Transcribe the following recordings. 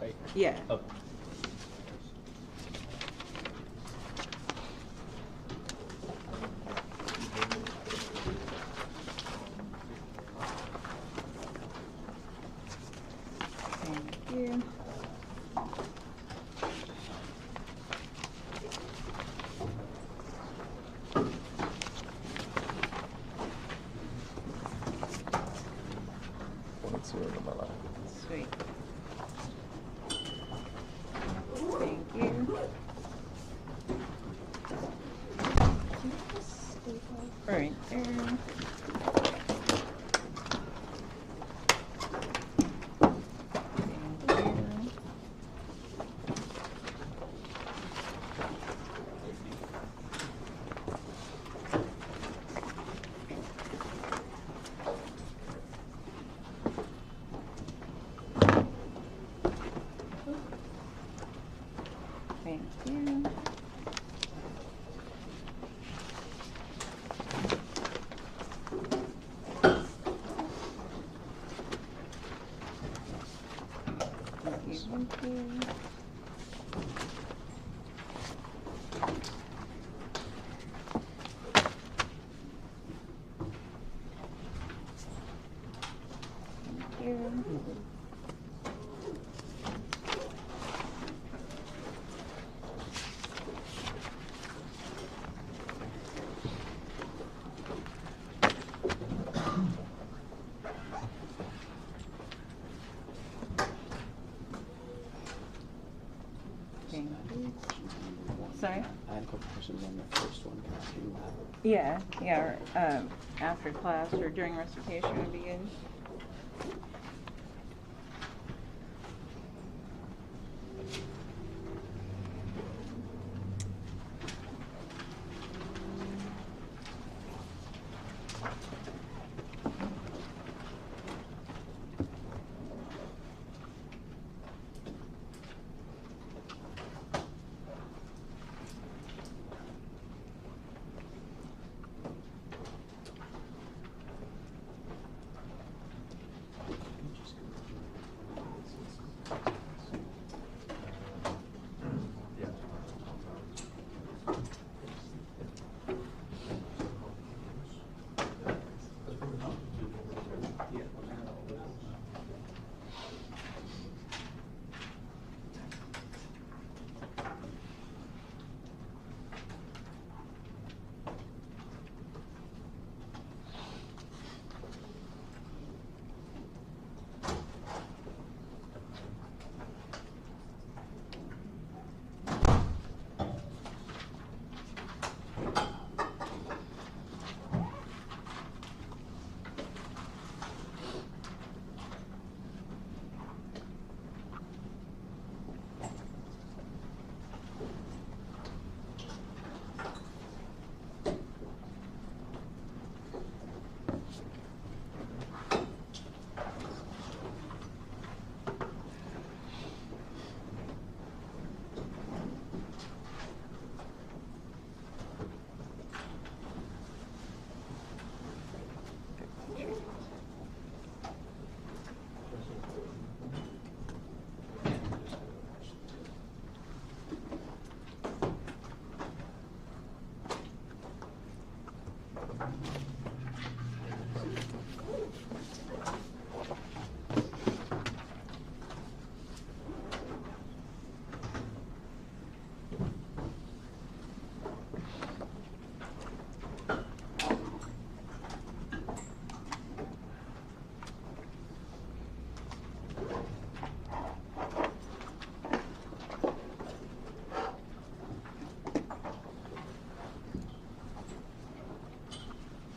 right? Yeah. Oh. Thank you. Sweet. Thank you. Right there. Thank you. Thank you. Thank you. Thank you. Sorry? I had a couple questions on the first one. Can you have it? Yeah, or after class or during recitation would be good.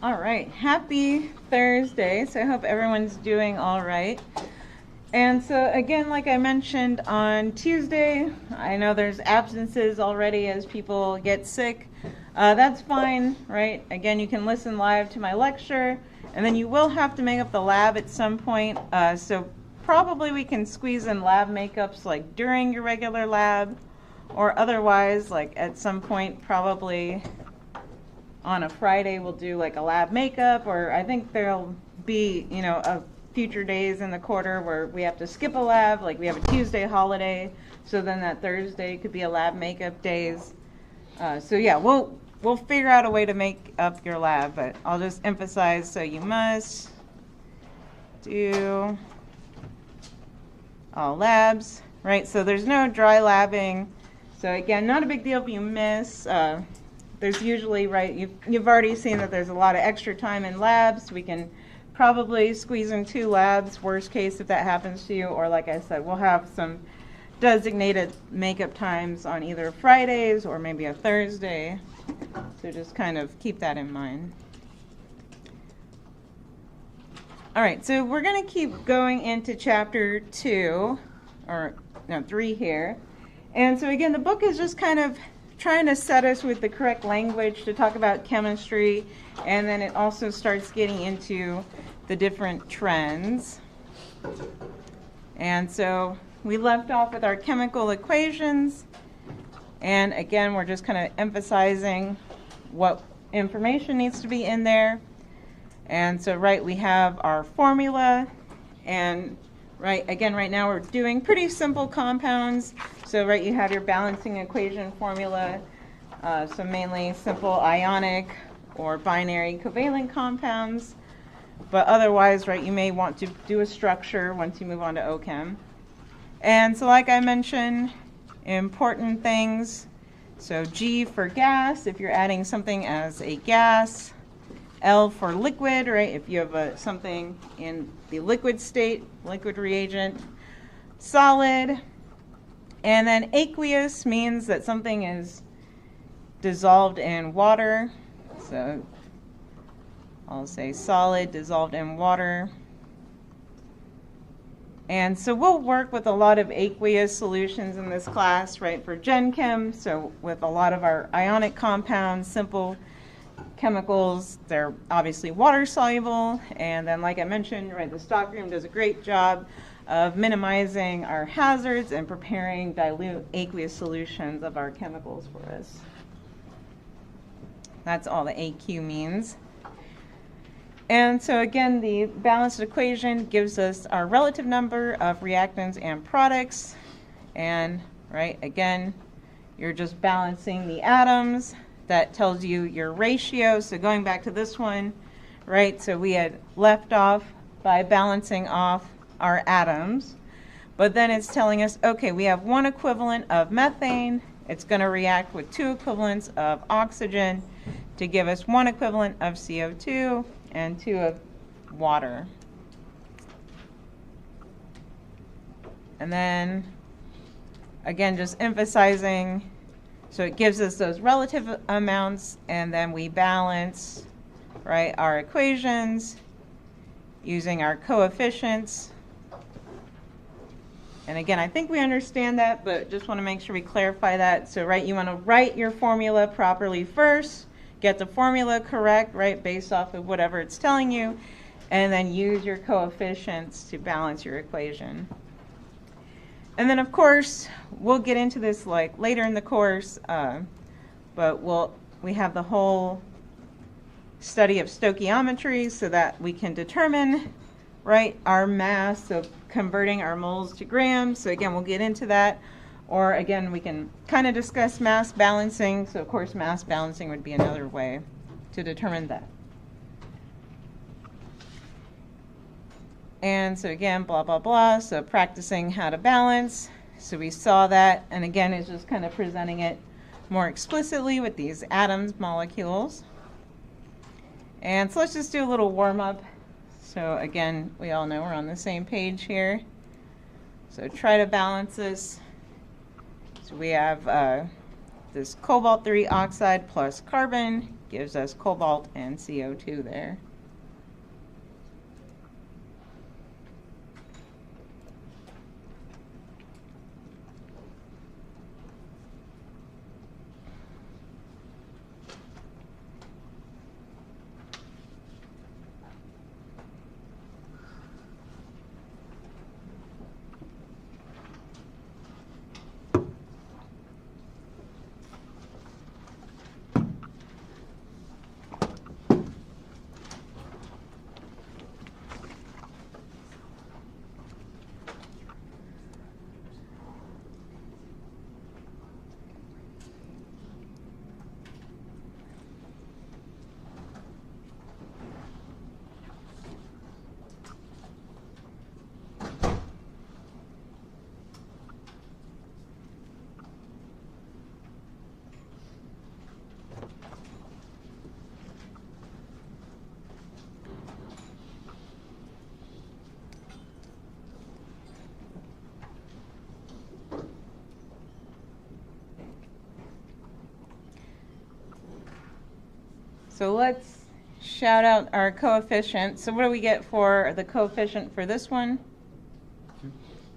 All right, happy Thursday. So I hope everyone's doing all right. And so again, like I mentioned on Tuesday, I know there's absences already as people get sick. That's fine, right? Again, you can listen live to my lecture, and then you will have to make up the lab at some point. So probably we can squeeze in lab makeups like during your regular lab, or otherwise like at some point probably on a Friday we'll do like a lab makeup, or I think there'll be, a future days in the quarter where we have to skip a lab, like we have a Tuesday holiday, so then that Thursday could be a lab makeup days. So yeah, we'll figure out a way to make up your lab, but I'll just emphasize, so you must do all labs, right? So there's no dry labbing. So again, not a big deal if you miss. There's usually, right, you've already seen that there's a lot of extra time in labs. We can probably squeeze in 2 labs, worst case if that happens to you, or like I said, we'll have some designated makeup times on either Fridays or maybe a Thursday. So just kind of keep that in mind. All right, so we're going to keep going into chapter 2, or no, 3 here. And so again, the book is just kind of trying to set us with the correct language to talk about chemistry, and then it also starts getting into the different trends. And so we left off with our chemical equations, and again, we're just kind of emphasizing what information needs to be in there. And so, right, we have our formula, and right, again, right now we're doing pretty simple compounds. So, right, you have your balancing equation formula, so mainly simple ionic or binary covalent compounds. But otherwise, right, you may want to do a structure once you move on to OChem. And so, like I mentioned, important things. So G for gas, if you're adding something as a gas. L for liquid, right, if you have something in the liquid state, liquid reagent. Solid. And then aqueous means that something is dissolved in water. So I'll say solid, dissolved in water. And so we'll work with a lot of aqueous solutions in this class, right, for Gen Chem. So with a lot of our ionic compounds, simple chemicals, they're obviously water soluble. And then, like I mentioned, right, the stockroom does a great job of minimizing our hazards and preparing dilute aqueous solutions of our chemicals for us. That's all the AQ means. And so again, the balanced equation gives us our relative number of reactants and products. And right, again, you're just balancing the atoms. That tells you your ratio. So going back to this one, right, so we had left off by balancing off our atoms. But then it's telling us, okay, we have 1 equivalent of methane. It's going to react with 2 equivalents of oxygen to give us 1 equivalent of CO2 and 2 of water. And then, again, just emphasizing, so it gives us those relative amounts, and then we balance, right, our equations using our coefficients. And again, I think we understand that, but just want to make sure we clarify that. So, right, you want to write your formula properly first, get the formula correct, right, based off of whatever it's telling you, and then use your coefficients to balance your equation. And then, of course, we'll get into this like later in the course, but we have the whole study of stoichiometry so that we can determine, right, our mass, so converting our moles to grams. So again, we'll get into that. Or again, we can kind of discuss mass balancing. So of course, mass balancing would be another way to determine that. And so again, blah, blah, blah. So practicing how to balance. So we saw that. And again, it's just kind of presenting it more explicitly with these atoms, molecules. And so let's just do a little warm up. So again, we all know we're on the same page here. So try to balance this. So we have this cobalt-3 oxide plus carbon gives us cobalt and CO2 there. So let's shout out our coefficient. So what do we get for the coefficient for this one?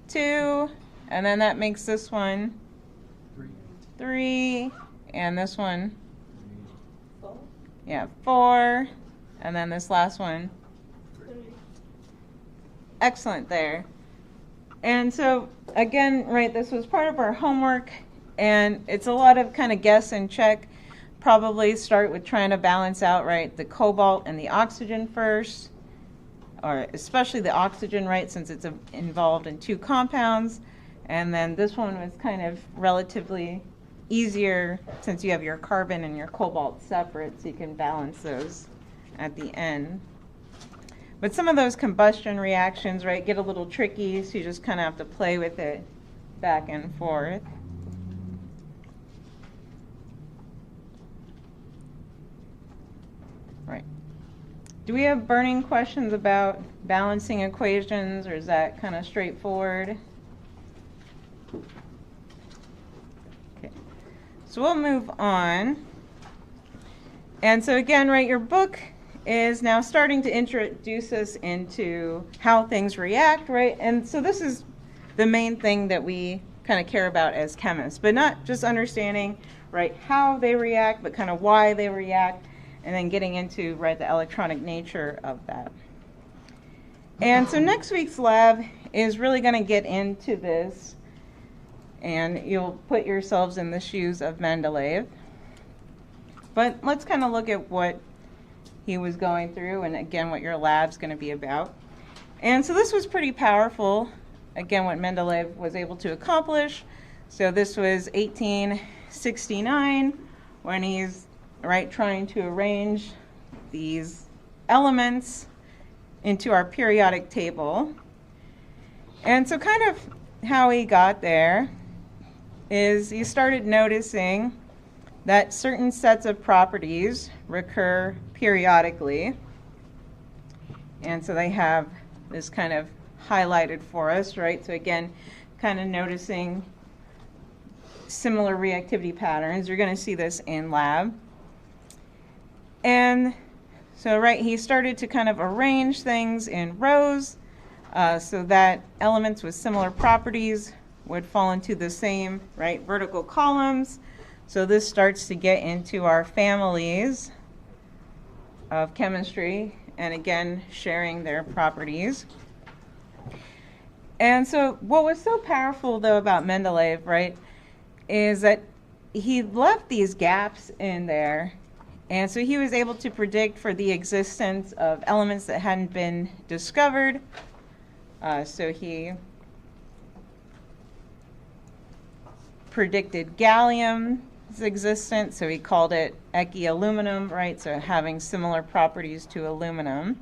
2. And then that makes this one 3. And this one? 4. Yeah, 4. And then this last one? 3. Excellent there. And so, again, right, this was part of our homework, and it's a lot of kind of guess and check. Probably start with trying to balance out, right, the cobalt and the oxygen first, or especially the oxygen, right, since it's involved in 2 compounds. And then this one was kind of relatively easier since you have your carbon and your cobalt separate, so you can balance those at the end. But some of those combustion reactions, right, get a little tricky, so you just kind of have to play with it back and forth. Right. Do we have burning questions about balancing equations, or is that kind of straightforward? Okay. So we'll move on. And so again, right, your book is now starting to introduce us into how things react, right? And so this is the main thing that we kind of care about as chemists, but not just understanding, right, how they react, but kind of why they react, and then getting into, right, the electronic nature of that. And so next week's lab is really going to get into this, and you'll put yourselves in the shoes of Mendeleev. But let's kind of look at what he was going through, and again, what your lab's going to be about. And so this was pretty powerful, again, what Mendeleev was able to accomplish. So this was 1869, when he's, right, trying to arrange these elements into our periodic table. And so kind of how he got there is he started noticing that certain sets of properties recur periodically. And so they have this kind of highlighted for us, right? So again, kind of noticing similar reactivity patterns. You're going to see this in lab. And so, right, he started to kind of arrange things in rows so that elements with similar properties would fall into the same, right, vertical columns. So this starts to get into our families of chemistry, and again, sharing their properties. And so what was so powerful, though, about Mendeleev, right, is that he left these gaps in there, and so he was able to predict for the existence of elements that hadn't been discovered. So he predicted gallium's existence, so he called it aluminum, right? So having similar properties to aluminum.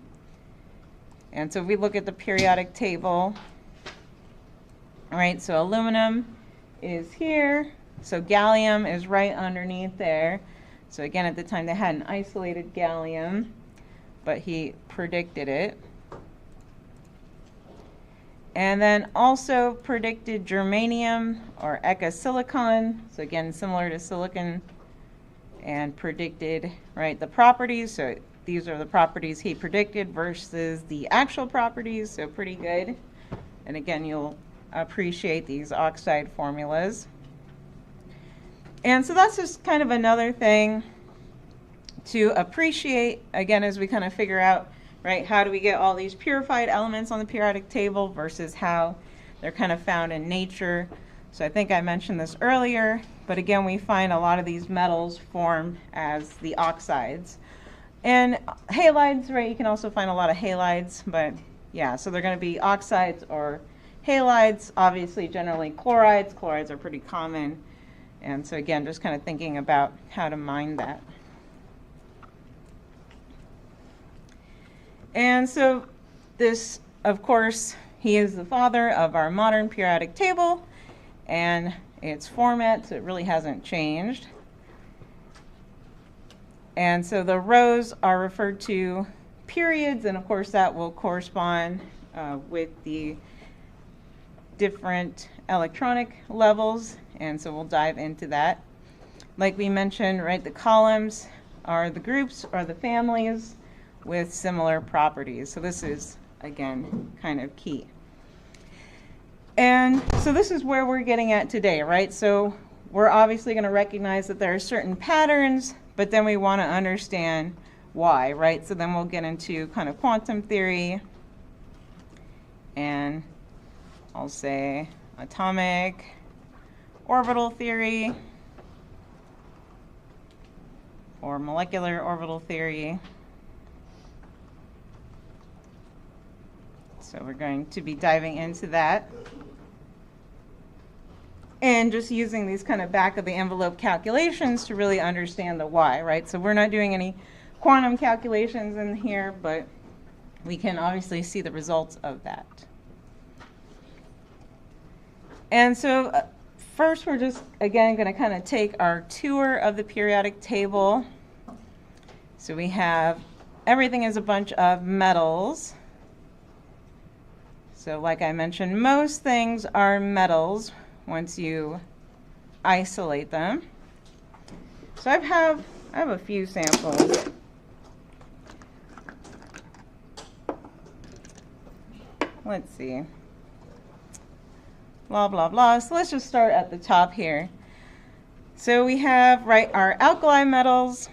And so if we look at the periodic table, right, so aluminum is here, so gallium is right underneath there. So again, at the time they hadn't isolated gallium, but he predicted it. And then also predicted germanium or ecosilicon, so again, similar to silicon, and predicted, right, the properties. So these are the properties he predicted versus the actual properties, so pretty good. And again, you'll appreciate these oxide formulas. And so that's just kind of another thing to appreciate, again, as we kind of figure out, right, how do we get all these purified elements on the periodic table versus how they're kind of found in nature. So I think I mentioned this earlier, but again, we find a lot of these metals form as the oxides. And halides, right, you can also find a lot of halides, but yeah, so they're going to be oxides or halides, obviously generally chlorides. Chlorides are pretty common. And so again, just kind of thinking about how to mine that. And so this, of course, he is the father of our modern periodic table and its format, so it really hasn't changed. And so the rows are referred to periods, and of course that will correspond with the different electronic levels, and so we'll dive into that. Like we mentioned, right, the columns are the groups or the families with similar properties. So this is, again, kind of key. And so this is where we're getting at today, right? So we're obviously going to recognize that there are certain patterns, but then we want to understand why, right? So then we'll get into kind of quantum theory, and I'll say atomic orbital theory, or molecular orbital theory. So we're going to be diving into that. And just using these kind of back of the envelope calculations to really understand the why, right? So we're not doing any quantum calculations in here, but we can obviously see the results of that. And so first we're just, again, going to kind of take our tour of the periodic table. So we have, everything is a bunch of metals. So like I mentioned, most things are metals once you isolate them. So I have a few samples. Let's see. Blah, blah, blah. So let's just start at the top here. So we have, right, our alkali metals.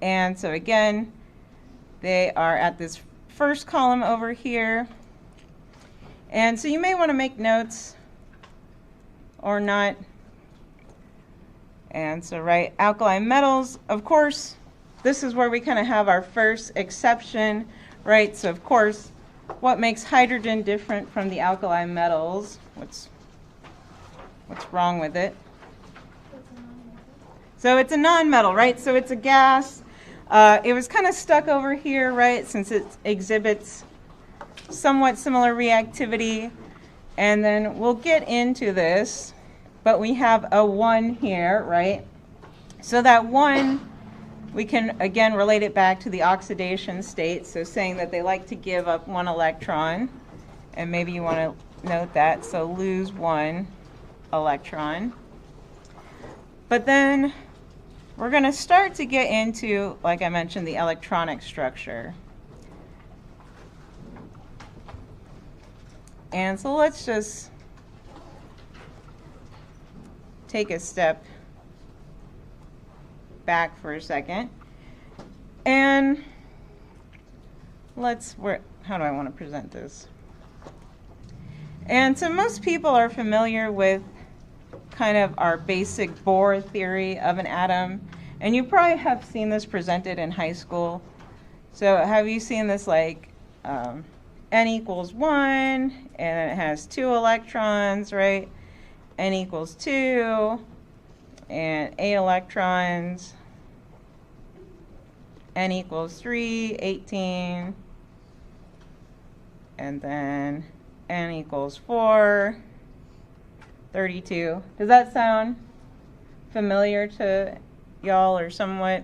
And so again, they are at this first column over here. And so you may want to make notes or not. And so, right, alkali metals, of course, this is where we kind of have our first exception, right? So of course, what makes hydrogen different from the alkali metals? What's wrong with it? So it's a nonmetal, right? So it's a gas. It was kind of stuck over here, right, since it exhibits somewhat similar reactivity. And then we'll get into this, but we have a 1 here, right? So that 1, we can, again, relate it back to the oxidation state, so saying that they like to give up 1 electron, and maybe you want to note that, so lose 1 electron. But then we're going to start to get into, like I mentioned, the electronic structure. And so let's just take a step back for a second. And how do I want to present this? And so most people are familiar with kind of our basic Bohr theory of an atom. And you probably have seen this presented in high school. So have you seen this, like, n equals 1, and it has 2 electrons, right? N equals 2, and 8 electrons. N equals 3, 18. And then N equals 4, 32. Does that sound familiar to y'all or somewhat?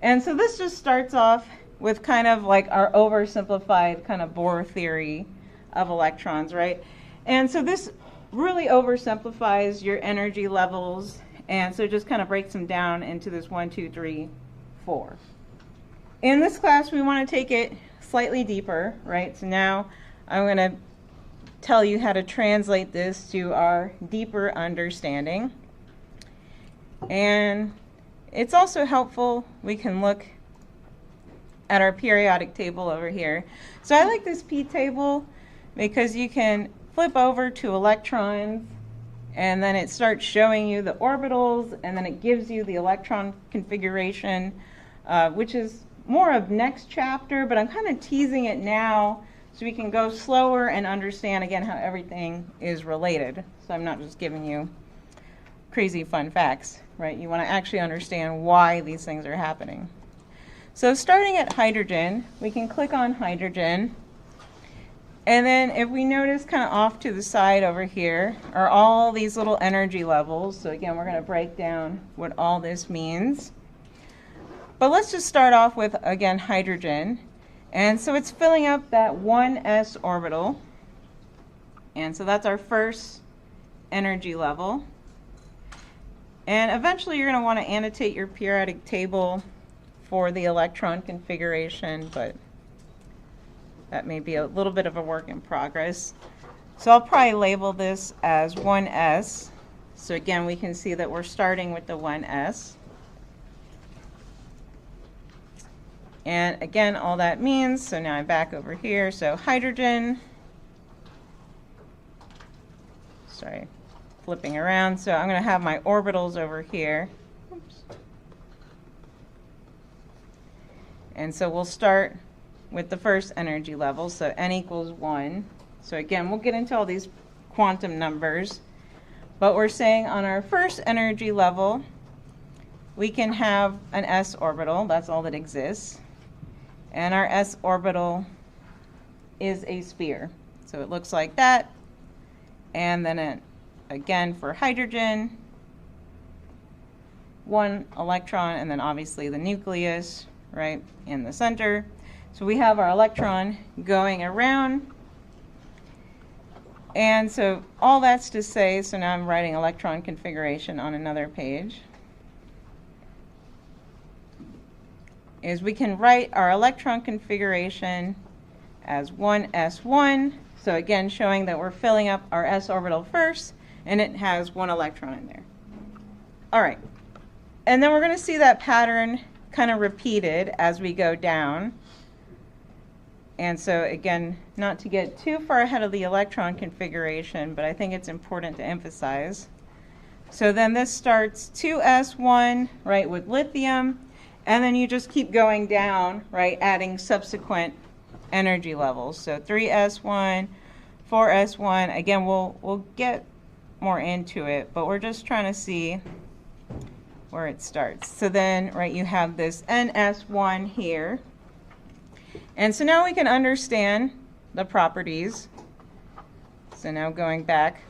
And so this just starts off with kind of like our oversimplified kind of Bohr theory of electrons, right? And so this really oversimplifies your energy levels, and so it just kind of breaks them down into this 1, 2, 3, 4. In this class, we want to take it slightly deeper, right? So now I'm going to tell you how to translate this to our deeper understanding. And it's also helpful, we can look at our periodic table over here. So I like this P table because you can flip over to electrons, and then it starts showing you the orbitals, and then it gives you the electron configuration, which is more of next chapter, but I'm kind of teasing it now so we can go slower and understand, again, how everything is related. So I'm not just giving you crazy fun facts, right? You want to actually understand why these things are happening. So starting at hydrogen, we can click on hydrogen. And then if we notice kind of off to the side over here are all these little energy levels. So again, we're going to break down what all this means. But let's just start off with, again, hydrogen. And so it's filling up that 1s orbital. And so that's our first energy level. And eventually you're going to want to annotate your periodic table for the electron configuration, but that may be a little bit of a work in progress. So I'll probably label this as 1s. So again, we can see that we're starting with the 1s. And again, all that means, so now I'm back over here, so hydrogen, sorry, flipping around, so I'm going to have my orbitals over here. Oops. And so we'll start with the first energy level, so n equals 1. So again, we'll get into all these quantum numbers, but we're saying on our first energy level, we can have an s orbital, that's all that exists. And our s orbital is a sphere. So it looks like that. And then again for hydrogen, 1 electron, and then obviously the nucleus, right, in the center. So we have our electron going around. And so all that's to say, so now I'm writing electron configuration on another page, is we can write our electron configuration as 1s1. So again, showing that we're filling up our s orbital first, and it has 1 electron in there. All right. And then we're going to see that pattern kind of repeated as we go down. And so again, not to get too far ahead of the electron configuration, but I think it's important to emphasize. So then this starts 2s1, right, with lithium. And then you just keep going down, right, adding subsequent energy levels. So 3s1, 4s1. Again, we'll get more into it, but we're just trying to see where it starts. So then, right, you have this ns1 here. And so now we can understand the properties. So now going back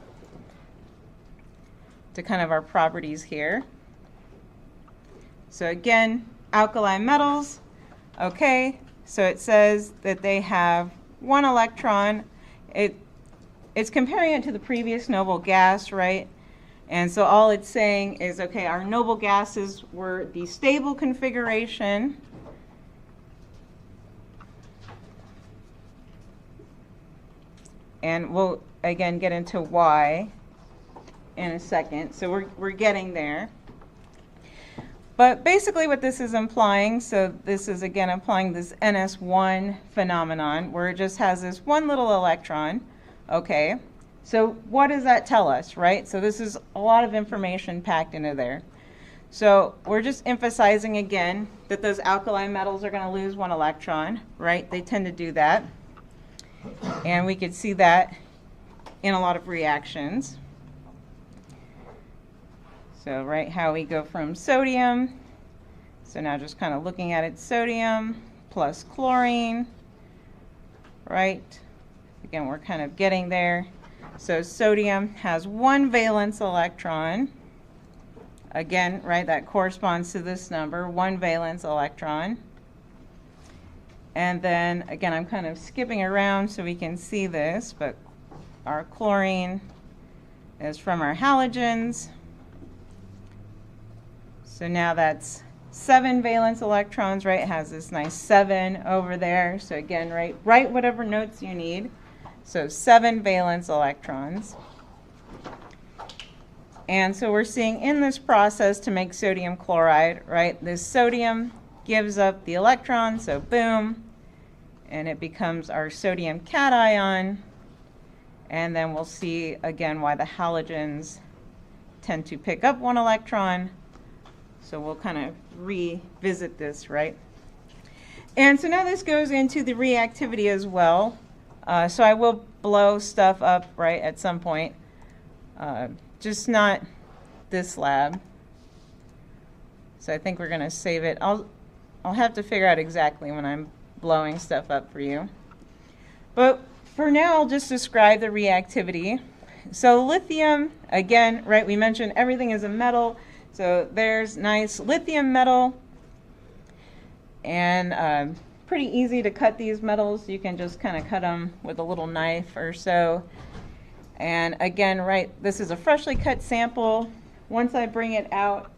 to kind of our properties here. So again, alkali metals, okay, so it says that they have 1 electron. It's comparing it to the previous noble gas, right? And so all it's saying is, okay, our noble gases were the stable configuration. And we'll, again, get into why in a second. So we're getting there. But basically what this is implying, so this is again applying this NS1 phenomenon where it just has this one little electron. Okay, so what does that tell us, right? So this is a lot of information packed into there. So we're just emphasizing again that those alkali metals are going to lose 1 electron, right? They tend to do that. And we could see that in a lot of reactions. So right, how we go from sodium, so now just kind of looking at it, sodium plus chlorine, right? Again, we're kind of getting there. So sodium has 1 valence electron. Again, right, that corresponds to this number, 1 valence electron. And then, again, I'm kind of skipping around so we can see this, but our chlorine is from our halogens. So now that's 7 valence electrons, right? It has this nice 7 over there. So again, right, write whatever notes you need. So 7 valence electrons. And so we're seeing in this process to make sodium chloride, right, this sodium gives up the electron, so boom, and it becomes our sodium cation. And then we'll see again why the halogens tend to pick up 1 electron. So we'll kind of revisit this, right? And so now this goes into the reactivity as well. So I will blow stuff up, right, at some point. Just not this lab. So I think we're going to save it. I'll have to figure out exactly when I'm blowing stuff up for you. But for now, I'll just describe the reactivity. So lithium, again, right, we mentioned everything is a metal. So there's nice lithium metal, and pretty easy to cut these metals. You can just kind of cut them with a little knife or so. And again, right, this is a freshly cut sample. once I bring it out,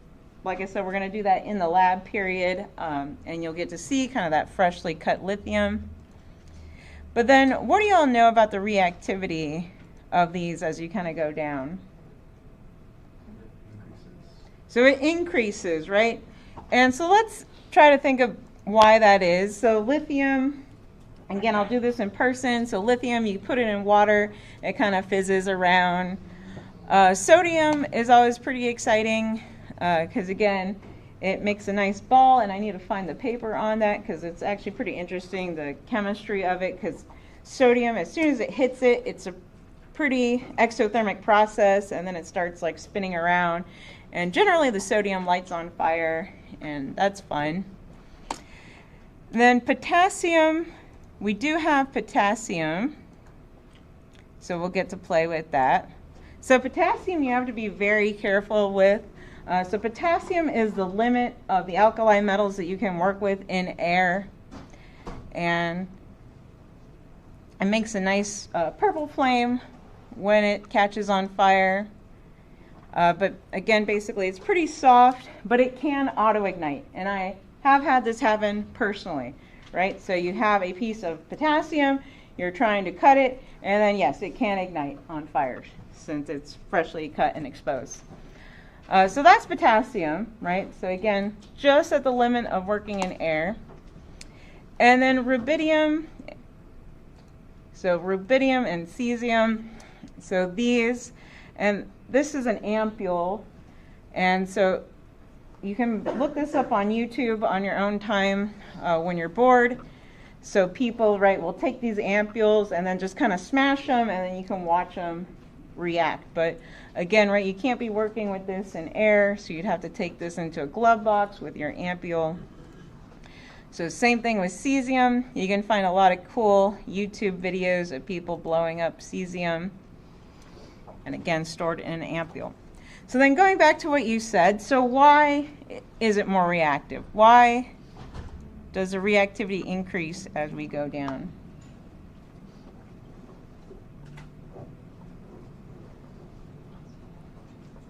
like I said, we're going to do that in the lab period, and you'll get to see kind of that freshly cut lithium. But then what do y'all know about the reactivity of these as you kind of go down? So it increases, right? And so let's try to think of why that is. So lithium, again, I'll do this in person. So lithium, you put it in water, it kind of fizzes around. Sodium is always pretty exciting because, again, it makes a nice ball, and I need to find the paper on that because it's actually pretty interesting, the chemistry of it, because sodium, as soon as it hits it, it's a pretty exothermic process, and then it starts like spinning around, and generally the sodium lights on fire, and that's fun. Then potassium, we do have potassium, so we'll get to play with that. So potassium you have to be very careful with. So potassium is the limit of the alkali metals that you can work with in air, and it makes a nice purple flame when it catches on fire. But again, basically it's pretty soft, but it can auto-ignite, and I have had this happen personally, right? So you have a piece of potassium, you're trying to cut it, and then yes, it can ignite on fire since it's freshly cut and exposed. So that's potassium, right? So again, just at the limit of working in air. And then rubidium. So rubidium and cesium. So these, and this is an ampule. And so you can look this up on YouTube on your own time when you're bored. So people, right, will take these ampules and then just kind of smash them, and then you can watch them react. But again, right, you can't be working with this in air, so you'd have to take this into a glove box with your ampule. So same thing with cesium. You can find a lot of cool YouTube videos of people blowing up cesium, and again, stored in an ampule. So then going back to what you said, so why is it more reactive? Why does the reactivity increase as we go down?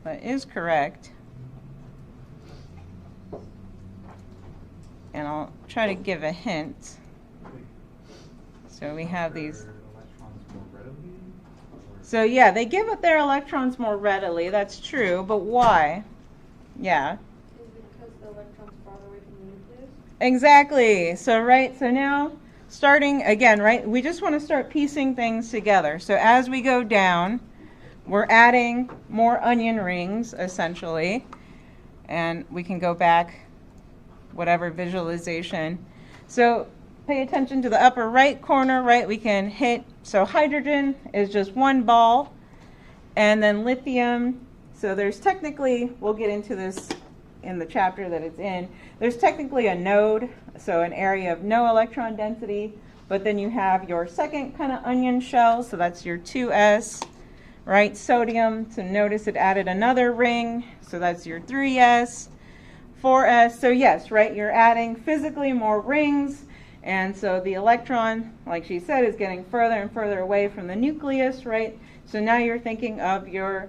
That is correct. And I'll try to give a hint. So we have these. So yeah, they give up their electrons more readily. That's true, but why? Yeah. Is it because the electron's farther away from the nucleus? Exactly. So right, so now starting again, right, we just want to start piecing things together. So as we go down, we're adding more onion rings, essentially, and we can go back, whatever visualization. So pay attention to the upper right corner, right, we can hit, so hydrogen is just one ball, and then lithium, so there's technically, we'll get into this in the chapter that it's in, there's technically a node, so an area of no electron density, but then you have your second kind of onion shell, so that's your 2s, right, sodium, so notice it added another ring, so that's your 3s, 4s, so yes, right, you're adding physically more rings, and so the electron, like she said, is getting further and further away from the nucleus, right, so now you're thinking of your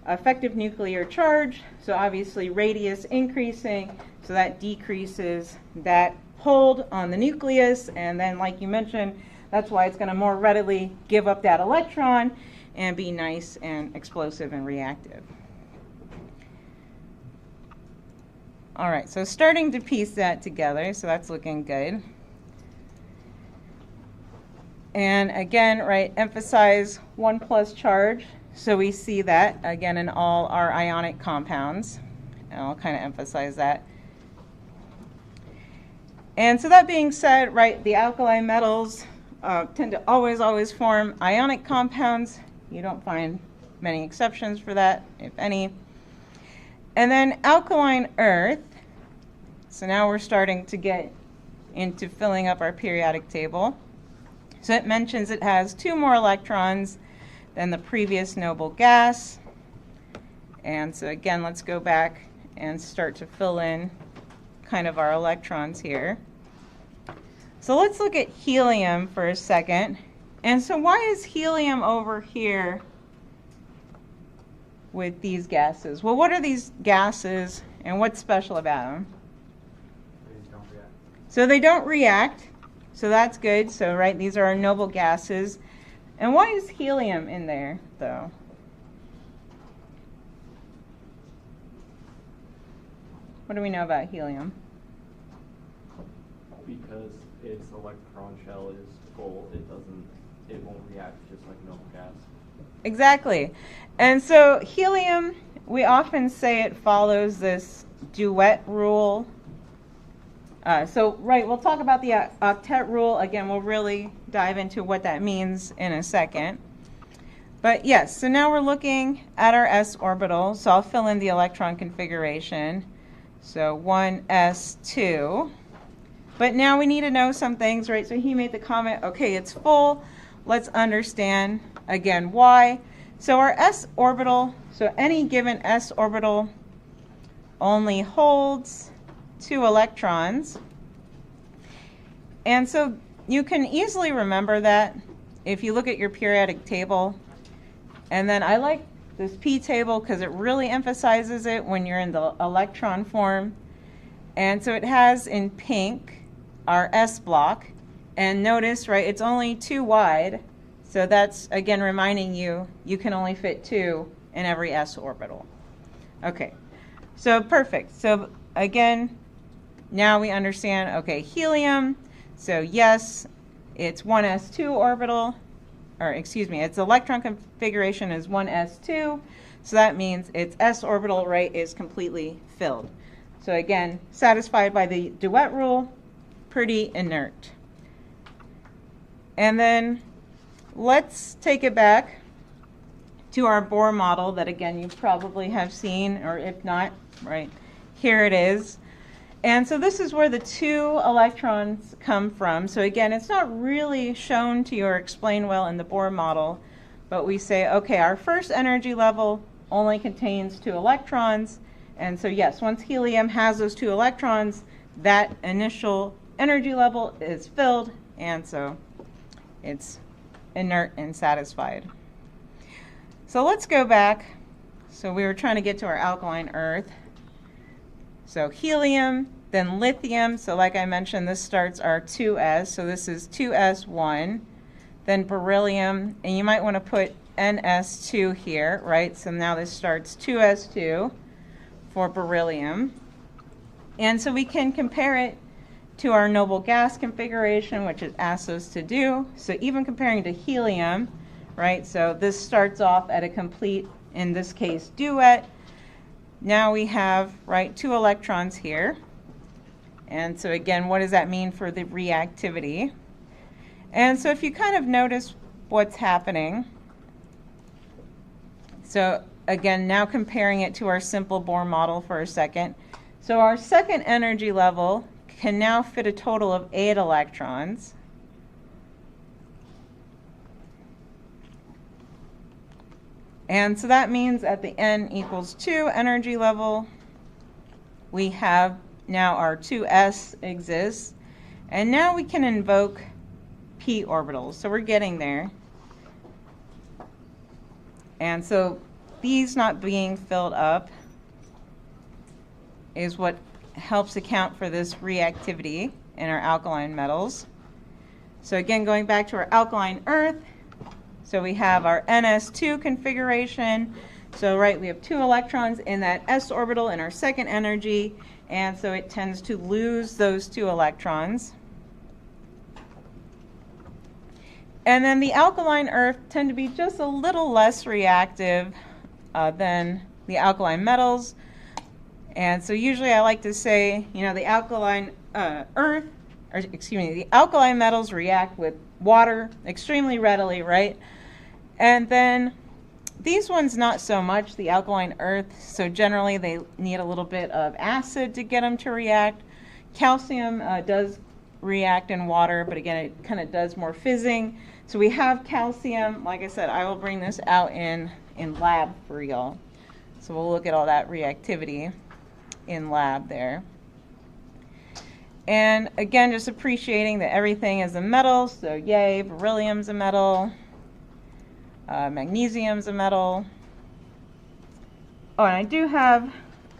effective nuclear charge, so obviously radius increasing, so that decreases that hold on the nucleus, and then like you mentioned, that's why it's going to more readily give up that electron and be nice and explosive and reactive. All right, so starting to piece that together, so that's looking good. And again, right, emphasize 1+ charge. So we see that again in all our ionic compounds. And I'll kind of emphasize that. And so that being said, right, the alkali metals tend to always form ionic compounds. You don't find many exceptions for that, if any. And then alkaline earth. So now we're starting to get into filling up our periodic table. So it mentions it has 2 more electrons than the previous noble gas. And so again, let's go back and start to fill in kind of our electrons here. So let's look at helium for a second. And so why is helium over here with these gases. Well, what are these gases and what's special about them? They don't react. So they don't react, so that's good. So, right, these are our noble gases. And why is helium in there, though? What do we know about helium? Because its electron shell is full, it won't react just like normal gas. Exactly. And so helium, we often say it follows this duet rule. We'll talk about the octet rule. Again, we'll really dive into what that means in a second. But yes, so now we're looking at our s orbital. So I'll fill in the electron configuration. So 1s2. But now we need to know some things, right? So he made the comment, okay, it's full. Let's understand, again, why. So our s orbital, so any given s orbital only holds 2 electrons. And so you can easily remember that if you look at your periodic table. And then I like this P table because it really emphasizes it when you're in the electron form. And so it has in pink our S block. And notice, right, it's only 2 wide. So that's, again, reminding you, you can only fit 2 in every s orbital. Okay, so perfect. So again, now we understand, okay, helium. So yes, it's 1s2 orbital, or excuse me, its electron configuration is 1s2. So that means its s orbital, right, is completely filled. So again, satisfied by the duet rule, pretty inert. And then let's take it back to our Bohr model that, again, you probably have seen, or if not, right, here it is. And so this is where the 2 electrons come from. So again, it's not really shown to you or explained well in the Bohr model, but we say, okay, our first energy level only contains 2 electrons. And so yes, once helium has those 2 electrons, that initial energy level is filled, and so it's inert and satisfied. So let's go back. So we were trying to get to our alkaline earth. So helium, then lithium. So like I mentioned, this starts our 2s. So this is 2s1. Then beryllium. And you might want to put ns2 here, right? So now this starts 2s2 for beryllium. And so we can compare it to our noble gas configuration, which it asks us to do. So even comparing to helium, right? So this starts off at a complete, in this case, duet. Now we have, right, 2 electrons here. And so again, what does that mean for the reactivity? And so if you kind of notice what's happening, so again, now comparing it to our simple Bohr model for a second. So our second energy level can now fit a total of 8 electrons. And so that means at the n equals 2 energy level, we have now our 2s exists. And now we can invoke p orbitals. So we're getting there. And so these not being filled up is what helps account for this reactivity in our alkaline metals. So again, going back to our alkaline earth, so we have our ns2 configuration. So right, we have 2 electrons in that s orbital in our second energy, and so it tends to lose those 2 electrons. And then the alkaline earth tend to be just a little less reactive than the alkaline metals. And so usually I like to say, you know, the alkaline the alkaline metals react with water extremely readily, right? And then these ones not so much, the alkaline earth. So generally they need a little bit of acid to get them to react. Calcium does react in water, but again, it kind of does more fizzing. So we have calcium. Like I said, I will bring this out in lab for y'all. So we'll look at all that reactivity in lab there. And again, just appreciating that everything is a metal. So yay, beryllium's a metal, magnesium's a metal, Oh, and I do have,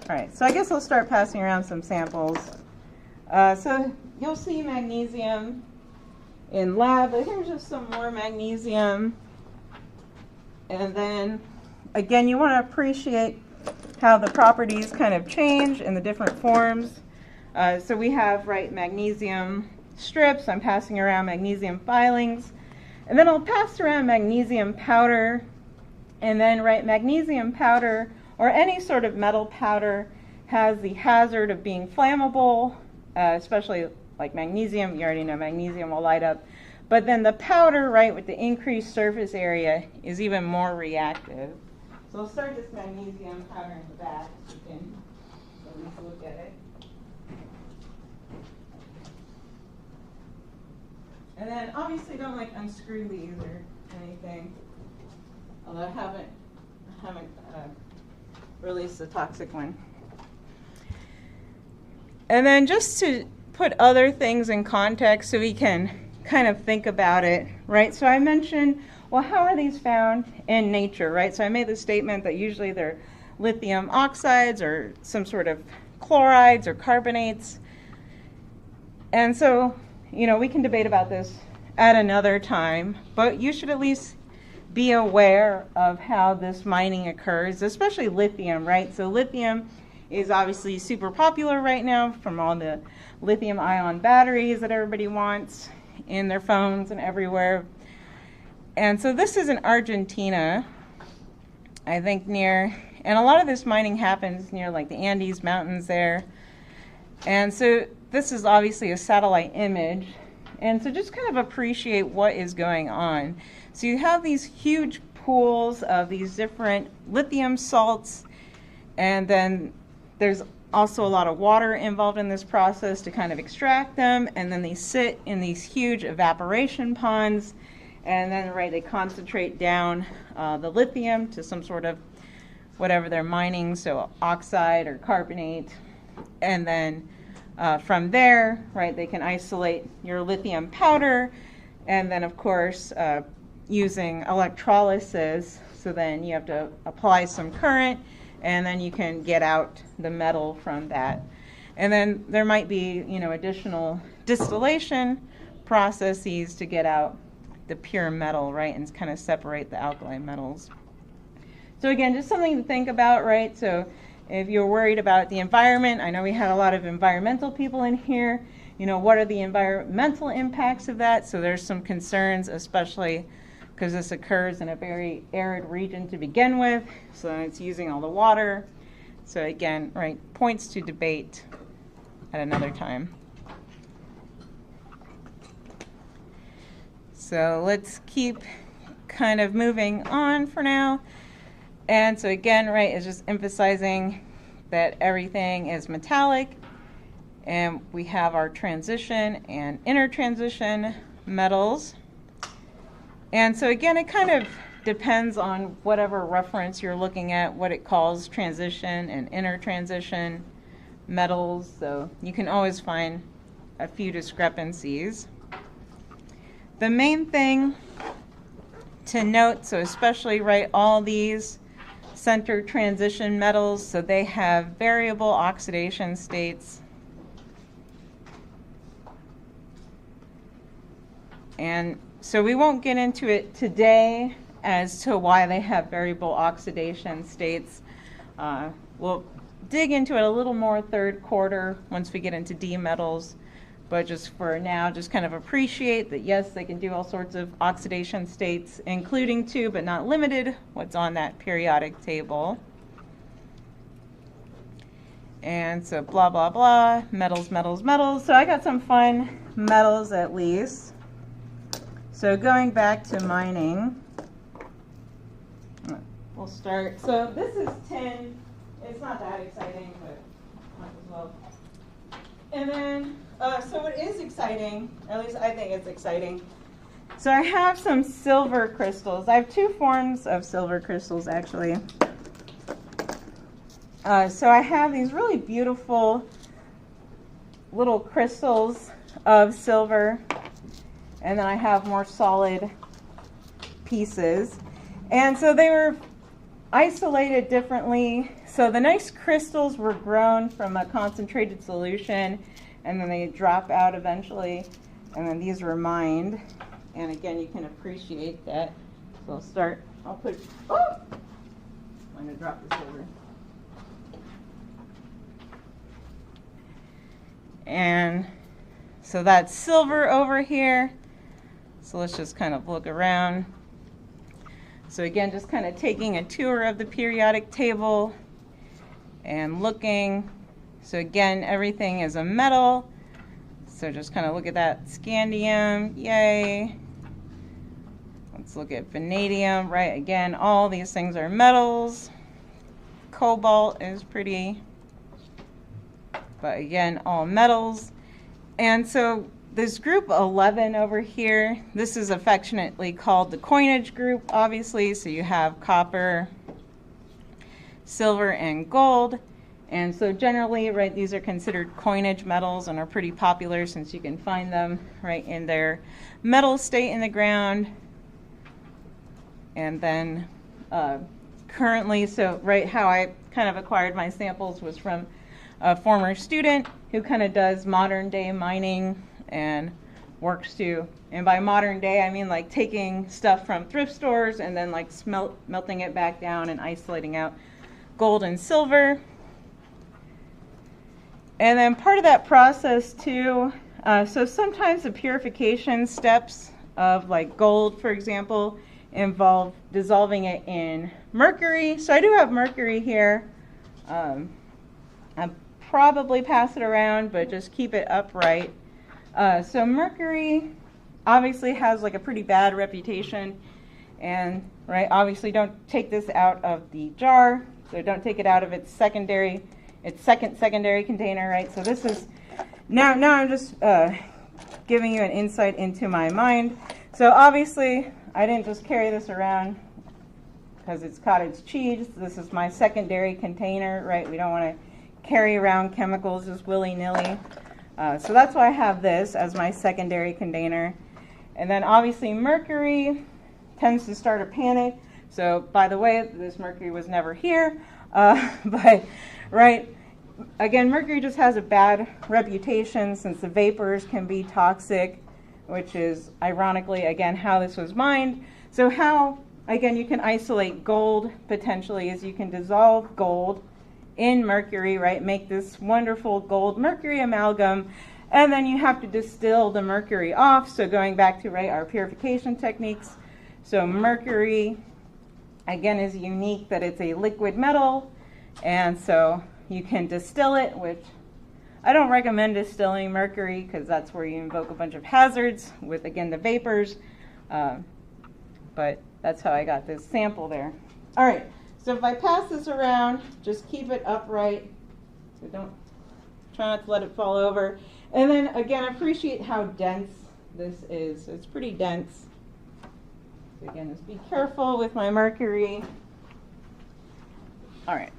all right, so I guess I'll start passing around some samples. So you'll see magnesium in lab, but here's just some more magnesium. And then, again, you want to appreciate how the properties kind of change in the different forms. So we have, right, magnesium strips. I'm passing around magnesium filings. And then I'll pass around magnesium powder. And then, right, magnesium powder or any sort of metal powder has the hazard of being flammable, especially like magnesium. You already know magnesium will light up. But then the powder, right, with the increased surface area is even more reactive. So I'll start this magnesium powder in the back so you can at least look at it. And then obviously don't like unscrew these or anything. Although I haven't released the toxic one. And then just to put other things in context so we can kind of think about it, right? So I mentioned, well, how are these found in nature, right? So I made the statement that usually they're lithium oxides or some sort of chlorides or carbonates. And so, you know, we can debate about this at another time, but you should at least be aware of how this mining occurs, especially lithium, right? So lithium is obviously super popular right now from all the lithium ion batteries that everybody wants in their phones and everywhere. And so this is in Argentina, I think near, and a lot of this mining happens near like the Andes Mountains there. And so this is obviously a satellite image. And so just kind of appreciate what is going on. So you have these huge pools of these different lithium salts, and then there's also a lot of water involved in this process to kind of extract them, and then they sit in these huge evaporation ponds, and then, right, they concentrate down the lithium to some sort of whatever they're mining, so oxide or carbonate, and then from there, right, they can isolate your lithium powder, and then, of course, using electrolysis, so then you have to apply some current, and then you can get out the metal from that. And then there might be, you know, additional distillation processes to get out the pure metal, right, and kind of separate the alkali metals. So again, just something to think about, right? So if you're worried about the environment, I know we had a lot of environmental people in here. You know, what are the environmental impacts of that? So there's some concerns, especially because this occurs in a very arid region to begin with, so it's using all the water. So again, right, points to debate at another time. So let's keep kind of moving on for now. And so again, right, it's just emphasizing that everything is metallic, and we have our transition and intertransition metals. And so again, it kind of depends on whatever reference you're looking at, what it calls transition and intertransition metals. So you can always find a few discrepancies. The main thing to note, so especially, right, all these center transition metals, so they have variable oxidation states. And so we won't get into it today as to why they have variable oxidation states. We'll dig into it a little more third quarter once we get into D metals. But just for now, just kind of appreciate that, yes, they can do all sorts of oxidation states, including to, but not limited, what's on that periodic table. And so blah, blah, blah, metals, metals, metals. So I got some fun metals at least. So going back to mining, we'll start. So this is tin. It's not that exciting, but might as well. And then, so what is exciting, at least I think it's exciting, so I have some silver crystals. I have two forms of silver crystals, actually. So I have these really beautiful little crystals of silver, and then I have more solid pieces. And so they were isolated differently. So the nice crystals were grown from a concentrated solution, and then they drop out eventually, and then these were mined. And again, you can appreciate that. So I'll put, oh! I'm going to drop this over. And so that's silver over here. So let's just kind of look around. So again, just kind of taking a tour of the periodic table and looking. So again, everything is a metal. So just kind of look at that. Scandium, yay. Let's look at vanadium, right? Again, all these things are metals. Cobalt is pretty, but again, all metals. And so this group 11 over here, this is affectionately called the coinage group, obviously. So you have copper, silver, and gold. And so generally, right, these are considered coinage metals and are pretty popular since you can find them right in their metal state in the ground. And then currently, so right, how I kind of acquired my samples was from a former student who kind of does modern day mining and works to, and by modern day I mean like taking stuff from thrift stores and then like melting it back down and isolating out gold and silver. And then part of that process too, so sometimes the purification steps of like gold, for example, involve dissolving it in mercury. So I do have mercury here. I'll probably pass it around, but just keep it upright. So mercury obviously has like a pretty bad reputation, and right, obviously don't take this out of the jar. So don't take it out of its second secondary container, right? So this is now I'm just giving you an insight into my mind. So obviously I didn't just carry this around because it's cottage cheese. This is my secondary container, right? We don't want to carry around chemicals just willy-nilly. So that's why I have this as my secondary container. And then obviously mercury tends to start a panic. So by the way, this mercury was never here. But right, again, mercury just has a bad reputation since the vapors can be toxic, which is ironically, again, how this was mined. So how, again, you can isolate gold potentially is you can dissolve gold in mercury, right? Make this wonderful gold mercury amalgam, and then you have to distill the mercury off. So going back to, right, our purification techniques. So mercury, again, is unique that it's a liquid metal, and so you can distill it, which I don't recommend distilling mercury because that's where you invoke a bunch of hazards with, again, the vapors. But that's how I got this sample there. All right, so if I pass this around, just keep it upright. So try not to let it fall over. And then, again, appreciate how dense this is. It's pretty dense. So again, just be careful with my mercury. All right.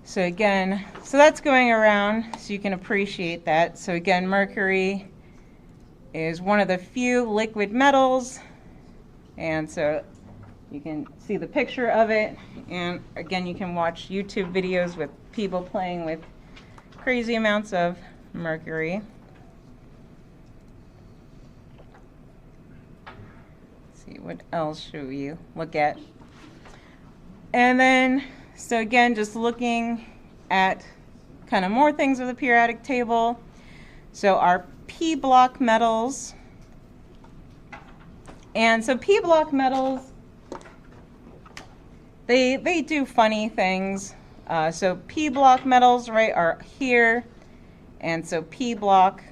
So again, so that's going around so you can appreciate that. So again, mercury is one of the few liquid metals, and so you can see the picture of it. And again, you can watch YouTube videos with people playing with crazy amounts of mercury. Let's see, what else should we look at? And then, so again, just looking at kind of more things of the periodic table. So our P block metals. And so P block metals, they do funny things. So P block metals, right, are here. And so P block,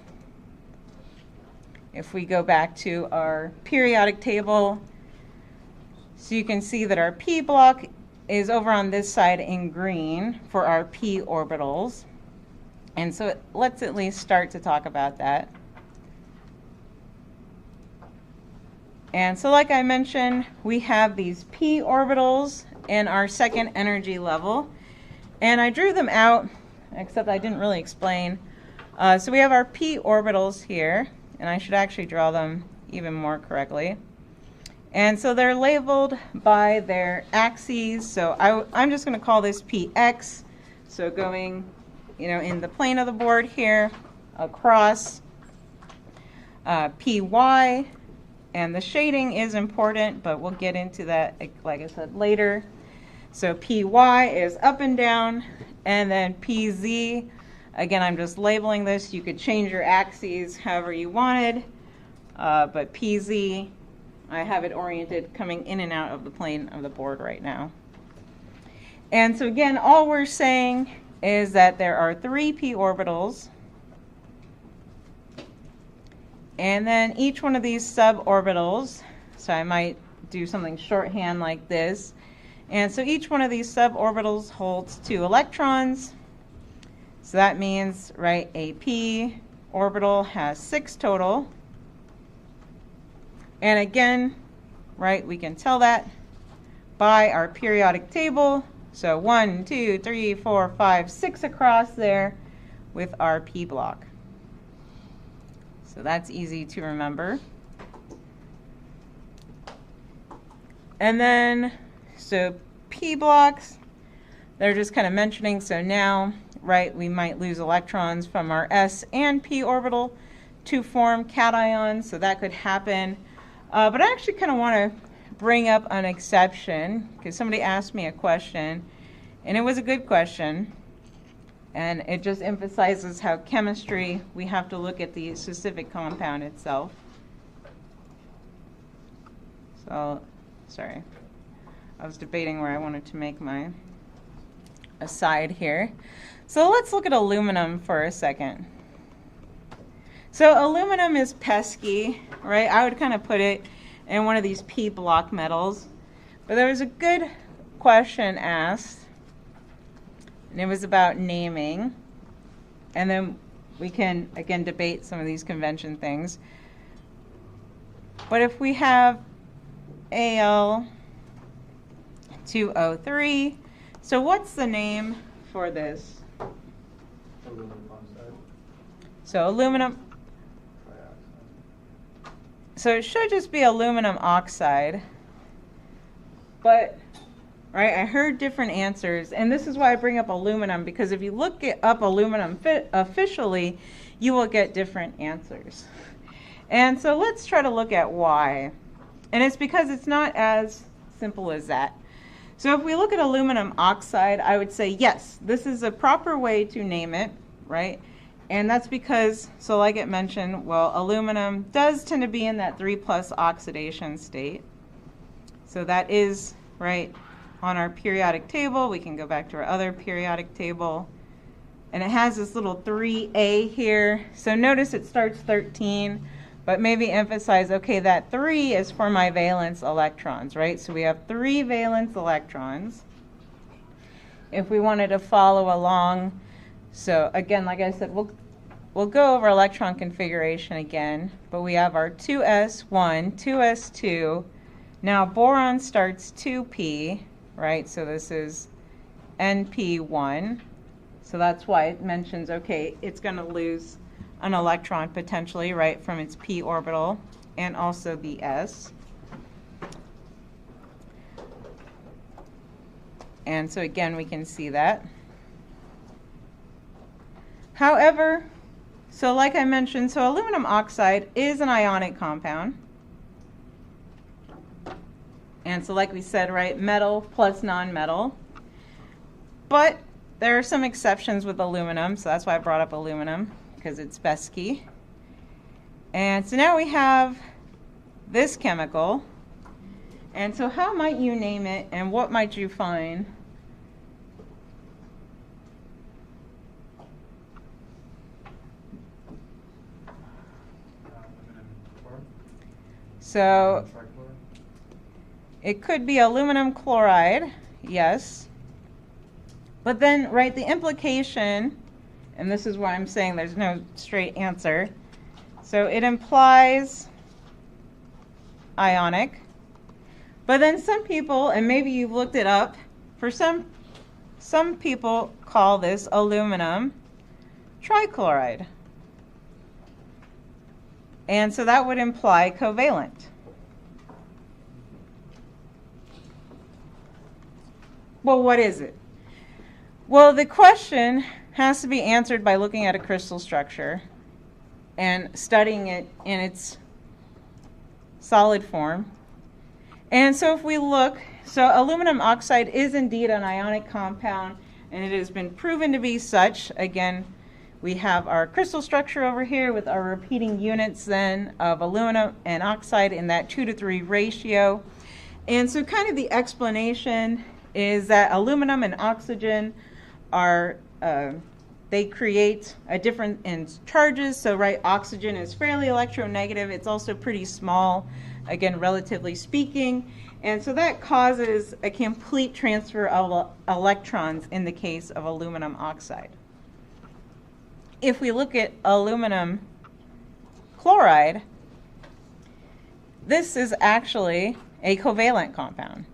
if we go back to our periodic table, so you can see that our P block is over on this side in green for our p orbitals. And so let's at least start to talk about that. And so like I mentioned, we have these p orbitals in our second energy level. And I drew them out, except I didn't really explain. So we have our p orbitals here, and I should actually draw them even more correctly. And so they're labeled by their axes. So I'm just going to call this px. So going, in the plane of the board here, across py. And the shading is important, but we'll get into that, like I said, later. So py is up and down, and then pz, again, I'm just labeling this. You could change your axes however you wanted, but pz, I have it oriented coming in and out of the plane of the board right now. And so again, all we're saying is that there are 3 p orbitals, and then each one of these suborbitals, so I might do something shorthand like this, and so each one of these suborbitals holds 2 electrons. So that means, right, a p orbital has 6 total. And again, right, we can tell that by our periodic table. So 1, 2, 3, 4, 5, 6 across there with our p block. So that's easy to remember. And then, so p blocks, they're just kind of mentioning, so now, right, we might lose electrons from our s and p orbital to form cations, so that could happen. But I actually kind of want to bring up an exception, because somebody asked me a question, and it was a good question. And it just emphasizes how chemistry, we have to look at the specific compound itself. So, sorry. I was debating where I wanted to make my aside here. So let's look at aluminum for a second. So aluminum is pesky, right? I would kind of put it in one of these p block metals. But there was a good question asked, and it was about naming. And then we can, again, debate some of these convention things. But if we have Al2O3, so what's the name for this? Aluminum oxide. So aluminum, so it should just be aluminum oxide. But, right, I heard different answers, and this is why I bring up aluminum, because if you look up aluminum officially, you will get different answers. And so let's try to look at why. And it's because it's not as simple as that. So if we look at aluminum oxide, I would say, yes, this is a proper way to name it, right? And that's because, so like it mentioned, well, aluminum does tend to be in that 3+ oxidation state. So that is, right, on our periodic table. We can go back to our other periodic table. And it has this little 3A here. So notice it starts 13, but maybe emphasize, okay, that 3 is for my valence electrons, right? So we have 3 valence electrons. If we wanted to follow along, so again, like I said, we'll go over electron configuration again, but we have our 2s1, 2s2. Now boron starts 2p, right? So this is np1. So that's why it mentions, okay, it's going to lose an electron potentially, right, from its p orbital and also the s. And so again, we can see that. However, so like I mentioned, so aluminum oxide is an ionic compound. And so like we said, right, metal plus non-metal. But there are some exceptions with aluminum, so that's why I brought up aluminum, because it's pesky. And so now we have this chemical. And so how might you name it, and what might you find? So it could be aluminum chloride, yes. But then, right, the implication, and this is why I'm saying there's no straight answer. So it implies ionic. But then some people, and maybe you've looked it up, for some people call this aluminum trichloride. And so that would imply covalent. Well, what is it? Well, the question has to be answered by looking at a crystal structure and studying it in its solid form. And so if we look, so aluminum oxide is indeed an ionic compound, and it has been proven to be such. Again, we have our crystal structure over here with our repeating units then of aluminum and oxide in that 2:3 ratio. And so kind of the explanation is that aluminum and oxygen are, they create a difference in charges. So right, oxygen is fairly electronegative. It's also pretty small, again, relatively speaking. And so that causes a complete transfer of electrons in the case of aluminum oxide. If we look at aluminum chloride, this is actually a covalent compound.